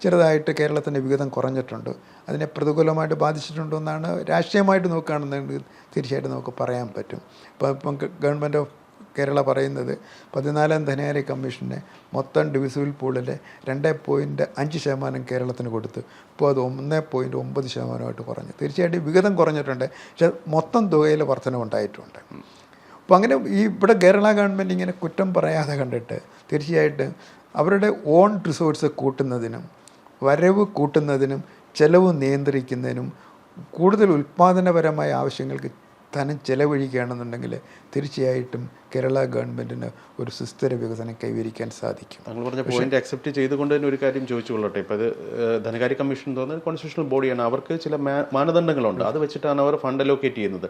ചെറുതായിട്ട് കേരളത്തിൻ്റെ വിഹിതം കുറഞ്ഞിട്ടുണ്ട്. അതിനെ പ്രതികൂലമായിട്ട് ബാധിച്ചിട്ടുണ്ടോ എന്നാണ് രാഷ്ട്രീയമായിട്ട് നോക്കുകയാണെന്നുണ്ടെങ്കിൽ തീർച്ചയായിട്ടും നമുക്ക് പറയാൻ പറ്റും. ഇപ്പം ഗവൺമെൻറ് ഓഫ് കേരള പറയുന്നത് 14ാം ധനകാര്യ കമ്മീഷന് മൊത്തം ഡിവിസിബിൾ പൂളിലെ 2.5% കേരളത്തിന് കൊടുത്ത് ഇപ്പോൾ അത് 1.9% കുറഞ്ഞു. തീർച്ചയായിട്ടും വിഹിതം കുറഞ്ഞിട്ടുണ്ട്, പക്ഷേ മൊത്തം തുകയിൽ വർധനവുണ്ടായിട്ടുണ്ട്. അപ്പോൾ അങ്ങനെ ഇവിടെ കേരള ഗവൺമെൻറ് ഇങ്ങനെ കുറ്റം പറയാതെ കണ്ടിട്ട് തീർച്ചയായിട്ടും അവരുടെ ഓൺ റിസോഴ്സ് കൂട്ടുന്നതിനും വരവ് കൂട്ടുന്നതിനും ചെലവ് നിയന്ത്രിക്കുന്നതിനും കൂടുതൽ ഉൽപ്പാദനപരമായ ആവശ്യങ്ങൾക്ക് ധനം ചെലവഴിക്കുകയാണെന്നുണ്ടെങ്കിൽ തീർച്ചയായിട്ടും കേരള ഗവൺമെൻറ്റിന് ഒരു സുസ്ഥിര വികസനം കൈവരിക്കാൻ സാധിക്കും. താങ്കൾ പറഞ്ഞ പോയിന്റ് അക്സെപ്റ്റ് ചെയ്തുകൊണ്ട് തന്നെ ഒരു കാര്യം ചോദിച്ചു കൊള്ളട്ടെ. ഇപ്പോൾ അത് ധനകാര്യ കമ്മീഷൻ തോന്നുന്നത് കോൺസ്റ്റിറ്റ്യൂഷണൽ ബോഡിയാണ്, അവർക്ക് ചില മാനദണ്ഡങ്ങളുണ്ട്, അത് വെച്ചിട്ടാണ് അവർ ഫണ്ട് അലോക്കേറ്റ് ചെയ്യുന്നത്.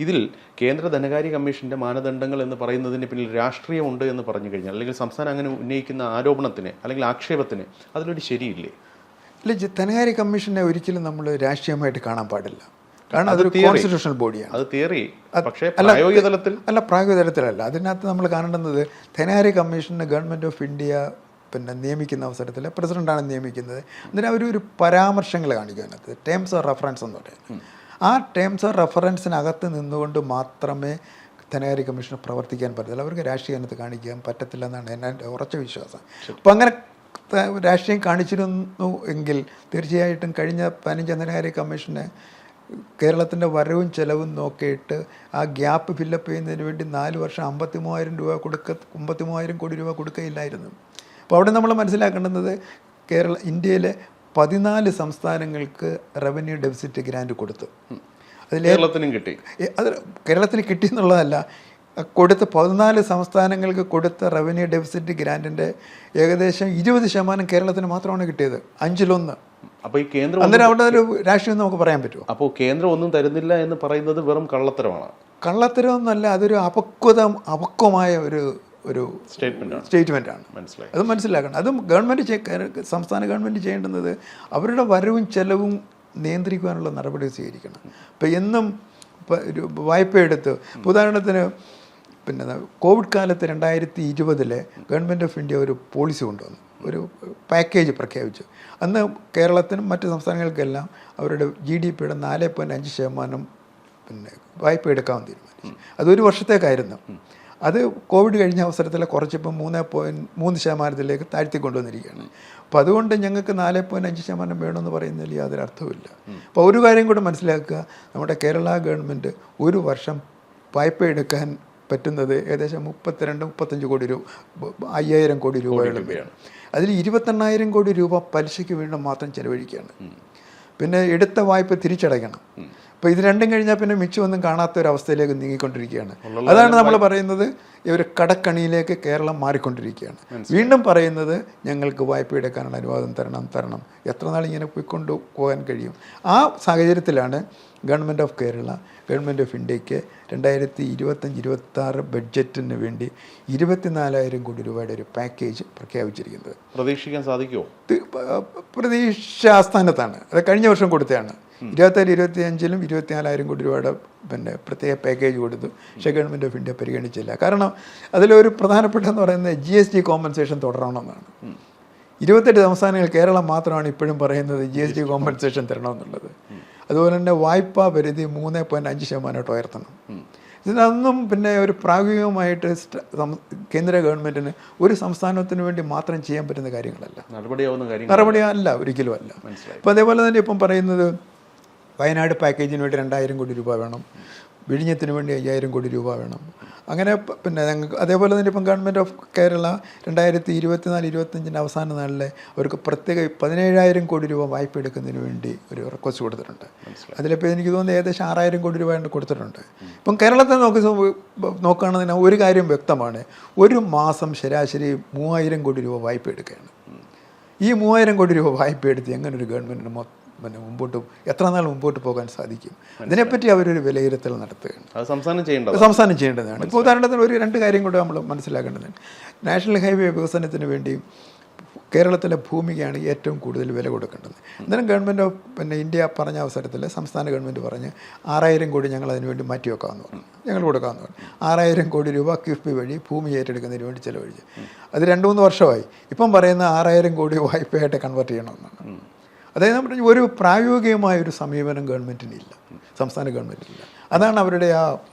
ഇതിൽ കേന്ദ്ര ധനകാര്യ കമ്മീഷൻ്റെ മാനദണ്ഡങ്ങൾ എന്ന് പറയുന്നതിന് പിന്നിൽ രാഷ്ട്രീയമുണ്ട് എന്ന് പറഞ്ഞു കഴിഞ്ഞാൽ, അല്ലെങ്കിൽ സംസ്ഥാനം അങ്ങനെ ഉന്നയിക്കുന്ന ആരോപണത്തിന് അല്ലെങ്കിൽ ആക്ഷേപത്തിന് അതിലൊരു ശരിയില്ലേ? ഇല്ല, ധനകാര്യ കമ്മീഷനെ ഒരിക്കലും നമ്മൾ രാഷ്ട്രീയമായിട്ട് കാണാൻ പാടില്ല. കാരണം അതൊരു കോൺസ്റ്റിറ്റ്യൂഷണൽ ബോഡിയാണ്. അത് തിയറി, പക്ഷേ പ്രായോഗിക തലത്തിൽ പ്രായോഗിക തലത്തിലല്ല. അതിനകത്ത് നമ്മൾ കാണേണ്ടുന്നത് ധനകാര്യ കമ്മീഷന് ഗവൺമെൻറ് ഓഫ് ഇന്ത്യ നിയമിക്കുന്ന അവസരത്തിൽ പ്രസിഡൻ്റാണ് നിയമിക്കുന്നത്. അതിന് ഒരു പരാമർശങ്ങൾ കാണിക്കുന്നത് ടേംസ് ഓഫ് റെഫറൻസ് എന്ന് പറയുന്നത്. ആ ടേംസ് ഓഫ് റെഫറൻസിനകത്ത് നിന്നുകൊണ്ട് മാത്രമേ ധനകാര്യ കമ്മീഷന് പ്രവർത്തിക്കാൻ പറ്റത്തില്ല, അവർക്ക് രാഷ്ട്രീയ രംഗത്ത് കാണിക്കാൻ പറ്റത്തില്ല എന്നാണ് എൻ്റെ ഉറച്ച വിശ്വാസം. അപ്പോൾ അങ്ങനെ രാഷ്ട്രീയം കാണിച്ചിരുന്നു എങ്കിൽ തീർച്ചയായിട്ടും കഴിഞ്ഞ 15 ധനകാര്യ കമ്മീഷനെ കേരളത്തിൻ്റെ വരവും ചെലവും നോക്കിയിട്ട് ആ ഗ്യാപ്പ് ഫില്ലപ്പ് ചെയ്യുന്നതിന് വേണ്ടി 4 വർഷം 53,000 കോടി രൂപ കൊടുക്കുകയില്ലായിരുന്നു. അപ്പോൾ അവിടെ നമ്മൾ മനസ്സിലാക്കേണ്ടുന്നത് ഇന്ത്യയിലെ 14 സംസ്ഥാനങ്ങൾക്ക് റവന്യൂ ഡെഫിസിറ്റ് ഗ്രാൻറ്റ് കൊടുത്തു. കേരളത്തിനും കിട്ടി. അത് കേരളത്തിന് കിട്ടി എന്നുള്ളതല്ല, കൊടുത്ത 14 സംസ്ഥാനങ്ങൾക്ക് കൊടുത്ത റവന്യൂ ഡെഫിസിറ്റ് ഗ്രാൻറ്റിൻ്റെ ഏകദേശം 20% കേരളത്തിന് മാത്രമാണ് കിട്ടിയത്, 1/5. അപ്പോൾ ഈ കേന്ദ്രം അന്നേരം അവിടെ ഒരു രാഷ്ട്രീയം നമുക്ക് പറയാൻ പറ്റുമോ? അപ്പോൾ കേന്ദ്രം ഒന്നും തരുന്നില്ല എന്ന് പറയുന്നത് വെറും കള്ളത്തരമാണ്. കള്ളത്തരമൊന്നുമല്ല, അതൊരു അപക്വമായ ഒരു സ്റ്റേറ്റ്മെൻറ്റാണ്. മനസ്സിലായി. അത് മനസ്സിലാക്കണം. അതും സംസ്ഥാന ഗവൺമെൻറ് ചെയ്യേണ്ടുന്നത് അവരുടെ വരവും ചെലവും നിയന്ത്രിക്കുവാനുള്ള നടപടി സ്വീകരിക്കണം. ഇപ്പം എന്നും ഒരു വായ്പ എടുത്ത്, ഉദാഹരണത്തിന് കോവിഡ് കാലത്ത് 2020 ഗവൺമെൻറ് ഓഫ് ഇന്ത്യ ഒരു പോളിസി കൊണ്ടുവന്നു, ഒരു പാക്കേജ് പ്രഖ്യാപിച്ചു. അന്ന് കേരളത്തിനും മറ്റ് സംസ്ഥാനങ്ങൾക്കെല്ലാം അവരുടെ GDPയുടെ 4.5% വായ്പ എടുക്കാമെന്ന് തീരുമാനിച്ചു. അതൊരു വർഷത്തേക്കായിരുന്നു. അത് കോവിഡ് കഴിഞ്ഞ അവസരത്തിൽ കുറച്ചിപ്പം 3.3% താഴ്ത്തി കൊണ്ടുവന്നിരിക്കുകയാണ്. അപ്പോൾ അതുകൊണ്ട് ഞങ്ങൾക്ക് 4.5% വേണമെന്ന് പറയുന്നതിൽ യാതൊരു അർത്ഥവുമില്ല. അപ്പോൾ ഒരു കാര്യം കൂടെ മനസ്സിലാക്കുക, നമ്മുടെ കേരള ഗവൺമെൻറ് ഒരു വർഷം വായ്പ എടുക്കാൻ പറ്റുന്നത് ഏകദേശം 32-35 കോടി രൂപ, 5000 കോടി രൂപയാണ്. അതിൽ 28,000 കോടി രൂപ പലിശയ്ക്ക് വീണ്ടും മാത്രം ചെലവഴിക്കുകയാണ്. പിന്നെ എടുത്ത വായ്പ തിരിച്ചടയ്ക്കണം. അപ്പോൾ ഇത് രണ്ടും കഴിഞ്ഞാൽ പിന്നെ മിച്ചമൊന്നും കാണാത്ത ഒരവസ്ഥയിലേക്ക് നീങ്ങിക്കൊണ്ടിരിക്കുകയാണ്. അതാണ് നമ്മൾ പറയുന്നത്, ഒരു കടക്കണിയിലേക്ക് കേരളം മാറിക്കൊണ്ടിരിക്കുകയാണ്. വീണ്ടും പറയുന്നത് ഞങ്ങൾക്ക് വായ്പ എടുക്കാനുള്ള അനുവാദം തരണം. എത്ര നാൾ ഇങ്ങനെ പോയിക്കൊണ്ടു പോകാൻ കഴിയും? ആ സാഹചര്യത്തിലാണ് government of Kerala, government of ഇന്ത്യക്ക് 2025-26 ബഡ്ജറ്റിന് വേണ്ടി 24,000 കോടി രൂപയുടെ ഒരു പാക്കേജ് പ്രഖ്യാപിച്ചിരിക്കുന്നത്. പ്രതീക്ഷിക്കാൻ സാധിക്കുമോ? പ്രതീക്ഷാസ്ഥാനത്താണ്. അത് കഴിഞ്ഞ വർഷം കൊടുത്തതാണ്. 24-25-ലും 24,000 കോടി രൂപയുടെ പ്രത്യേക പാക്കേജ് കൊടുത്തു. പക്ഷേ ഗവൺമെൻറ് ഓഫ് ഇന്ത്യ പരിഗണിച്ചില്ല. കാരണം അതിലൊരു പ്രധാനപ്പെട്ടതെന്ന് പറയുന്നത് GST കോമ്പൻസേഷൻ തുടരണമെന്നാണ്. 28 സംസ്ഥാനങ്ങൾ, കേരളം മാത്രമാണ് ഇപ്പോഴും പറയുന്നത് GST കോമ്പൻസേഷൻ തരണമെന്നുള്ളത്. അതുപോലെ തന്നെ വായ്പാ പരിധി 3.5% ഉയർത്തണം. ഇതിനൊന്നും ഒരു പ്രായോഗികമായിട്ട് കേന്ദ്ര ഗവൺമെൻറ്റിന് ഒരു സംസ്ഥാനത്തിന് വേണ്ടി മാത്രം ചെയ്യാൻ പറ്റുന്ന കാര്യങ്ങളല്ല, നടപടിയല്ല, ഒരിക്കലും അല്ല. അപ്പോൾ അതേപോലെ തന്നെ ഇപ്പം പറയുന്നത് വയനാട് പാക്കേജിന് വേണ്ടി 2,000 കോടി രൂപ വേണം, വിഴിഞ്ഞത്തിന് വേണ്ടി 5,000 കോടി രൂപ വേണം. അങ്ങനെ ഞങ്ങൾക്ക് അതേപോലെ തന്നെ ഇപ്പം ഗവൺമെൻറ് ഓഫ് കേരള 2024-25 അവസാന നാളിലെ അവർക്ക് പ്രത്യേക 17,000 കോടി രൂപ വായ്പ എടുക്കുന്നതിന് വേണ്ടി ഒരു റിക്വസ്റ്റ് കൊടുത്തിട്ടുണ്ട്. അതിലിപ്പോൾ എനിക്ക് തോന്നുന്നു ഏകദേശം 6,000 കോടി രൂപ കൊടുത്തിട്ടുണ്ട്. ഇപ്പം കേരളത്തെ നോക്കുകയാണെന്ന് ഒരു കാര്യം വ്യക്തമാണ്, ഒരു മാസം ശരാശരി 3,000 കോടി രൂപ വായ്പ എടുക്കുകയാണ്. ഈ 3,000 കോടി രൂപ വായ്പ എടുത്ത് എങ്ങനെ ഒരു ഗവൺമെൻറ്റിന് എത്ര നാൾ മുമ്പോട്ട് പോകാൻ സാധിക്കും? അതിനെപ്പറ്റി അവരൊരു വിലയിരുത്തൽ നടത്തുകയാണ്. സംസ്ഥാനം ചെയ്യേണ്ടതാണ്. ഇപ്പോൾ ഉദാഹരണത്തിന് 2 കാര്യം കൂടെ നമ്മൾ മനസ്സിലാക്കേണ്ടതാണ്. നാഷണൽ ഹൈവേ വികസനത്തിന് വേണ്ടി കേരളത്തിലെ ഭൂമിക്കാണ് ഏറ്റവും കൂടുതൽ വില കൊടുക്കേണ്ടത്. അന്നേരം ഗവൺമെൻറ് ഓഫ് ഇന്ത്യ പറഞ്ഞ അവസരത്തിൽ സംസ്ഥാന ഗവൺമെൻറ് പറഞ്ഞ് 6,000 കോടി ഞങ്ങൾ അതിന് വേണ്ടി മാറ്റി വെക്കാമെന്ന് പറഞ്ഞു, ഞങ്ങൾ കൊടുക്കാമെന്ന് പറഞ്ഞു. 6,000 കോടി രൂപ കിഫ്ബി വഴി ഭൂമി ഏറ്റെടുക്കുന്നതിന് വേണ്ടി ചിലവഴിച്ച് അത് 2-3 വർഷമായി. ഇപ്പം പറയുന്ന 6,000 കോടി വായ്പയായിട്ട് കൺവേർട്ട് ചെയ്യണമെന്നാണ്. അതായത് നമ്മൾ ഒരു പ്രായോഗികമായ ഒരു സമീപനം ഗവൺമെൻറ്റിനില്ല, സംസ്ഥാന ഗവൺമെൻറ്റിനില്ല. അതാണ് അവരുടെ ആ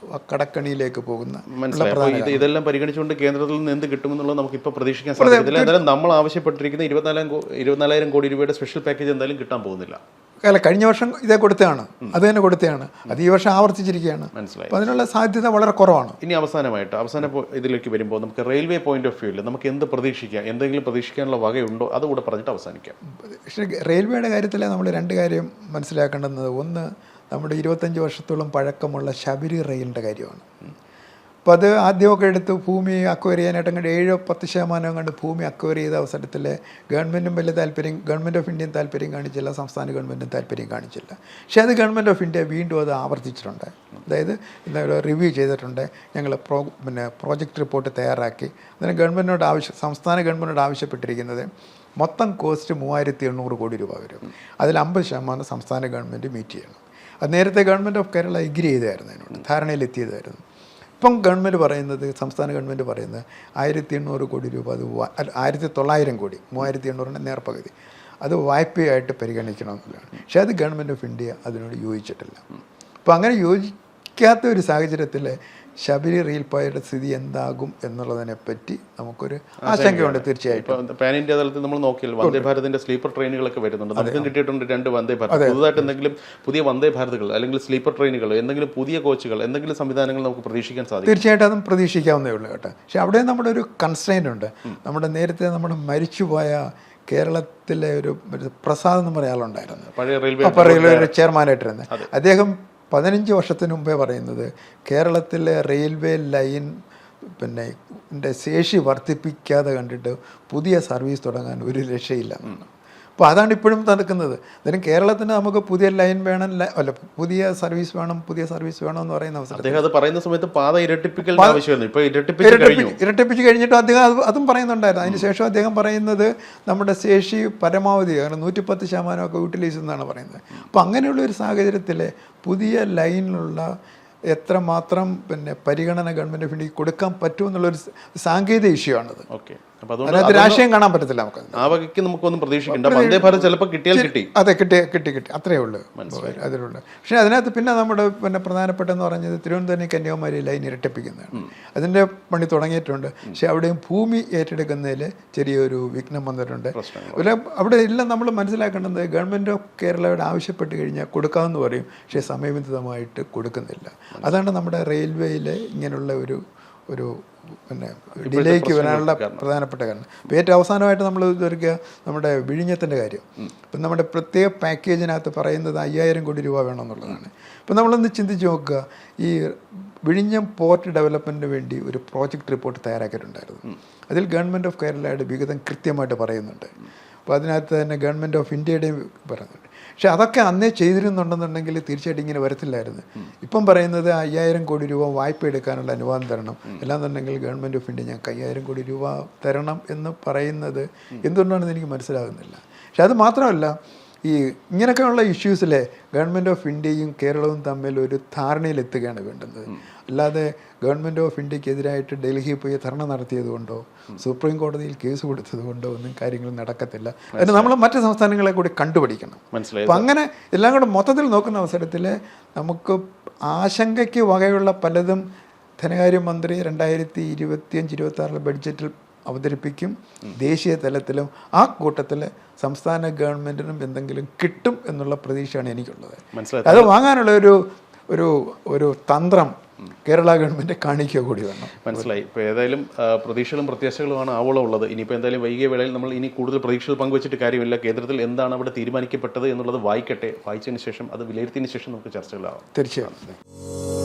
കടക്കണിയിലേക്ക് പോകുന്ന. ഇതെല്ലാം പരിഗണിച്ചുകൊണ്ട് കേന്ദ്രത്തിൽ നിന്ന് എന്ത് കിട്ടുമെന്നുള്ളത് നമുക്ക് ഇപ്പോൾ പ്രതീക്ഷിക്കാൻ സാധിക്കില്ല. എന്തായാലും നമ്മൾ ആവശ്യപ്പെട്ടിരിക്കുന്ന 24,000 കോടി രൂപയുടെ സ്പെഷ്യൽ പാക്കേജ് എന്തായാലും കിട്ടാൻ പോകുന്നില്ല. അല്ല, കഴിഞ്ഞ വർഷം ഇതേ കൊടുത്തതാണ്, അത് തന്നെ കൊടുത്തതാണ്. അത് ഈ വർഷം ആവർത്തിച്ചിരിക്കുകയാണ്. മനസ്സിലായി. അപ്പോൾ അതിനുള്ള സാധ്യത വളരെ കുറവാണ്. ഇനി അവസാന ഇതിലേക്ക് വരുമ്പോൾ നമുക്ക് റെയിൽവേ പോയിന്റ് ഓഫ് വ്യൂവിൽ നമുക്ക് എന്ത് പ്രതീക്ഷിക്കാം, എന്തെങ്കിലും പ്രതീക്ഷിക്കാനുള്ള വകയുണ്ടോ, അതുകൂടെ പറഞ്ഞിട്ട് അവസാനിക്കാം. പക്ഷേ റെയിൽവേയുടെ കാര്യത്തിൽ നമ്മൾ 2 കാര്യം മനസ്സിലാക്കേണ്ടുന്നത്, ഒന്ന് നമ്മുടെ 25 വർഷത്തോളം പഴക്കമുള്ള ശബരി റെയിലിൻ്റെ കാര്യമാണ്. അപ്പോൾ അത് ആദ്യമൊക്കെ എടുത്ത് ഭൂമി അക്വയർ ചെയ്യാനായിട്ട് അങ്ങോട്ട് 7-10% കണ്ട് ഭൂമി അക്വയർ ചെയ്ത അവസരത്തിൽ ഗവൺമെൻറ്റും വലിയ താല്പര്യം, ഗവൺമെൻറ് ഓഫ് ഇന്ത്യയും താല്പര്യം കാണിച്ചില്ല, സംസ്ഥാന ഗവൺമെൻറ്റും താല്പര്യം കാണിച്ചില്ല. പക്ഷേ അത് ഗവൺമെൻറ് ഓഫ് ഇന്ത്യ വീണ്ടും അത് ആവർത്തിച്ചിട്ടുണ്ട്. അതായത് റിവ്യൂ ചെയ്തിട്ടുണ്ട്. ഞങ്ങൾ പ്രോജക്റ്റ് റിപ്പോർട്ട് തയ്യാറാക്കി. അതിന് സംസ്ഥാന ഗവൺമെൻറ്റിനോട് ആവശ്യപ്പെട്ടിരിക്കുന്നത് മൊത്തം കോസ്റ്റ് 3,800 കോടി രൂപ വരും. അതിൽ 50% സംസ്ഥാന ഗവൺമെൻറ് മീറ്റ് ചെയ്യണം. അത് നേരത്തെ ഗവൺമെൻറ് ഓഫ് കേരള എഗ്രി ചെയ്തായിരുന്നു, അതിനോട് ധാരണയിലെത്തിയതായിരുന്നു. ഇപ്പം ഗവൺമെൻറ് പറയുന്നത്, സംസ്ഥാന ഗവൺമെൻറ് പറയുന്നത് 1,800 കോടി രൂപ, അത് 1,900 കോടി, 3,800 നേർപകുതി അത് വായ്പയായിട്ട് പരിഗണിക്കണമെന്നുള്ളതാണ്. പക്ഷേ അത് ഗവൺമെൻറ് ഓഫ് ഇന്ത്യ അതിനോട് യോജിച്ചിട്ടില്ല. അപ്പോൾ അങ്ങനെ യോജിക്കാത്ത ഒരു സാഹചര്യത്തിൽ ശബരി റെയിൽപാതയുടെ സ്ഥിതി എന്താകും എന്നുള്ളതിനെപ്പറ്റി നമുക്കൊരു ആശങ്കയുണ്ട് തീർച്ചയായിട്ടും. പാൻ ഇന്ത്യ തലത്തിൽ നമ്മൾ നോക്കിയാൽ വന്ദേ ഭാരതിന്റെ സ്ലീപ്പർ ട്രെയിനുകളൊക്കെ വരുന്നുണ്ട്. നമുക്കും കിട്ടിയിട്ടുണ്ട് 2 വന്ദേ ഭാരത്. പുതുതായിട്ട് എന്തെങ്കിലും പുതിയ വന്ദേ ഭാരതുകൾ അല്ലെങ്കിൽ സ്ലീപ്പർ ട്രെയിനുകൾ, എന്തെങ്കിലും പുതിയ കോച്ചുകൾ, എന്തെങ്കിലും സംവിധാനങ്ങൾ നമുക്ക് പ്രതീക്ഷിക്കാൻ സാധിക്കും? തീർച്ചയായിട്ടും അതും പ്രതീക്ഷിക്കാവുന്നേ ഉള്ളൂ കേട്ടോ. പക്ഷെ അവിടെ നമ്മുടെ ഒരു കൺസ്ട്രെയിൻ്റ് ഉണ്ട്. നമ്മുടെ നേരത്തെ നമ്മുടെ മരിച്ചുപോയ കേരളത്തിലെ ഒരു പ്രസാദ് എന്ന് പറയുന്ന ആളുണ്ടായിരുന്നു, പഴയ റെയിൽവേ ചെയർമാനായിട്ടിരുന്നത്. അദ്ദേഹം 15 വർഷത്തിന് മുമ്പേ പറയുന്നത് കേരളത്തിലെ റെയിൽവേ ലൈൻ ശേഷി വർദ്ധിപ്പിക്കാതെ കണ്ടിട്ട് പുതിയ സർവീസ് തുടങ്ങാൻ ഒരു രക്ഷയില്ല എന്നാണ്. അപ്പോൾ അതാണ് ഇപ്പോഴും നടക്കുന്നത്. അന്നേരം കേരളത്തിന് നമുക്ക് പുതിയ ലൈൻ വേണം, പുതിയ സർവീസ് വേണം എന്ന് പറയുന്ന അവസരം അദ്ദേഹം അത് പറയുന്ന സമയത്ത് പാത ഇരട്ടിപ്പിക്കൽ ആവശ്യമായിരുന്നു. ഇപ്പോൾ ഇരട്ടിപ്പിച്ച് കഴിഞ്ഞിട്ട് അദ്ദേഹം അതും പറയുന്നുണ്ടായിരുന്നു. അതിനുശേഷം അദ്ദേഹം പറയുന്നത് നമ്മുടെ ശേഷി പരമാവധി 110% യൂട്ടിലൈസ് എന്നാണ് പറയുന്നത്. അപ്പോൾ അങ്ങനെയുള്ള ഒരു സാഹചര്യത്തിൽ പുതിയ ലൈനിലുള്ള എത്രമാത്രം പരിഗണന ഗവൺമെൻറ് ഓഫ് ഇന്ത്യക്ക് കൊടുക്കാൻ പറ്റുമെന്നുള്ളൊരു സാങ്കേതിക ഇഷ്യൂ ആണത്. ഓക്കെ, അതിനകത്ത് രാഷ്ട്രീയം കാണാൻ പറ്റത്തില്ല നമുക്ക്. ആ വകയ്ക്ക് നമുക്കൊന്നും പ്രതീക്ഷിക്കണ്ട. വന്ദേ ഭാരത് ചിലപ്പോൾ കിട്ടിയാൽ കിട്ടി. അതെ, കിട്ടി അത്രയേ ഉള്ളൂ അതിലുള്ളൂ. പക്ഷേ അതിനകത്ത് പിന്നെ നമ്മുടെ പ്രധാനപ്പെട്ടെന്ന് പറഞ്ഞത് തിരുവനന്തപുരം കന്യാകുമാരി ലൈൻ ഇരട്ടിപ്പിക്കുന്നതാണ്. അതിൻ്റെ പണി തുടങ്ങിയിട്ടുണ്ട്. പക്ഷേ അവിടെയും ഭൂമി ഏറ്റെടുക്കുന്നതിൽ ചെറിയൊരു വിഘ്നം വന്നിട്ടുണ്ട്. അവിടെ എല്ലാം നമ്മൾ മനസ്സിലാക്കേണ്ടത് ഗവൺമെൻറ് ഓഫ് കേരളയോട് ആവശ്യപ്പെട്ട് കഴിഞ്ഞാൽ കൊടുക്കാമെന്ന് പറയും, പക്ഷേ സമയബന്ധിതമായിട്ട് കൊടുക്കുന്നില്ല. അതാണ് നമ്മുടെ റെയിൽവേയിലെ ഇങ്ങനെയുള്ള ഒരു ഡിലേക്ക് വരാനുള്ള പ്രധാനപ്പെട്ട കാരണം. ഇപ്പോൾ ഏറ്റവും അവസാനമായിട്ട് നമ്മൾ തീർക്കുക നമ്മുടെ വിഴിഞ്ഞത്തിൻ്റെ കാര്യം. ഇപ്പം നമ്മുടെ പ്രത്യേക പാക്കേജിനകത്ത് പറയുന്നത് 5000 കോടി രൂപ വേണമെന്നുള്ളതാണ്. ഇപ്പം നമ്മളൊന്ന് ചിന്തിച്ച് നോക്കുക, ഈ വിഴിഞ്ഞം പോർട്ട് ഡെവലപ്മെൻറ്റിന് വേണ്ടി ഒരു പ്രോജക്റ്റ് റിപ്പോർട്ട് തയ്യാറാക്കിയിട്ടുണ്ടായിരുന്നു. അതിൽ ഗവൺമെൻറ് ഓഫ് കേരളയുടെ വിഹിതം കൃത്യമായിട്ട് പറയുന്നുണ്ട്. അപ്പോൾ അതിനകത്ത് തന്നെ ഗവൺമെൻറ് ഓഫ് ഇന്ത്യയുടെയും പറയുന്നുണ്ട്. പക്ഷെ അതൊക്കെ അന്നേ ചെയ്തിരുന്നുണ്ടെന്നുണ്ടെങ്കിൽ തീർച്ചയായിട്ടും ഇങ്ങനെ വരത്തില്ലായിരുന്നു. ഇപ്പം പറയുന്നത് 5000 കോടി രൂപ വായ്പ എടുക്കാനുള്ള അനുവാദം തരണം, അല്ലാന്നുണ്ടെങ്കിൽ ഗവൺമെൻറ് ഓഫ് ഇന്ത്യ ഞങ്ങൾക്ക് 5000 കോടി രൂപ തരണം എന്ന് പറയുന്നത് എന്തുകൊണ്ടാണെന്ന് എനിക്ക് മനസ്സിലാകുന്നില്ല. പക്ഷെ അത് മാത്രമല്ല, ഈ ഇങ്ങനെയൊക്കെയുള്ള ഇഷ്യൂസിലെ ഗവൺമെൻറ് ഓഫ് ഇന്ത്യയും കേരളവും തമ്മിൽ ഒരു ധാരണയിലെത്തുകയാണ് വേണ്ടുന്നത്. അല്ലാതെ ഗവൺമെൻറ് ഓഫ് ഇന്ത്യക്കെതിരായിട്ട് ഡൽഹി പോയി ധർണ നടത്തിയത് കൊണ്ടോ സുപ്രീം കോടതിയിൽ കേസ് കൊടുത്തത് കൊണ്ടോ ഒന്നും കാര്യങ്ങൾ നടക്കത്തില്ല. അതിന് നമ്മൾ മറ്റ് സംസ്ഥാനങ്ങളെ കൂടി കണ്ടുപിടിക്കണം. അപ്പം അങ്ങനെ എല്ലാം കൂടെ മൊത്തത്തിൽ നോക്കുന്ന അവസരത്തിൽ നമുക്ക് ആശങ്കയ്ക്ക് വകയുള്ള പലതും ധനകാര്യമന്ത്രി 2025-26 ബഡ്ജറ്റിൽ അവതരിപ്പിക്കും. ദേശീയ തലത്തിലും ആ കൂട്ടത്തിൽ സംസ്ഥാന ഗവൺമെൻറ്റിനും എന്തെങ്കിലും കിട്ടും എന്നുള്ള പ്രതീക്ഷയാണ് എനിക്കുള്ളത്. അത് വാങ്ങാനുള്ള ഒരു തന്ത്രം കേരള ഗവൺമെൻറ് കാണിക്കുക കൂടി വേണം. മനസ്സിലായി. ഇപ്പോൾ ഏതായാലും പ്രതീക്ഷകളും പ്രത്യാശകളുമാണ് ആവോളം ഉള്ളത്. ഇനിയിപ്പോൾ എന്തായാലും വൈകിയ വേളയിൽ നമ്മൾ ഇനി കൂടുതൽ പ്രതീക്ഷകൾ പങ്കുവച്ചിട്ട് കാര്യമില്ല. കേന്ദ്രത്തിൽ എന്താണ് അവിടെ തീരുമാനിക്കപ്പെട്ടത് എന്നുള്ളത് വായിച്ചതിന് ശേഷം അത് വിലയിരുത്തിയതിന് ശേഷം നമുക്ക് ചർച്ചകളാവാം. തീർച്ചയായും.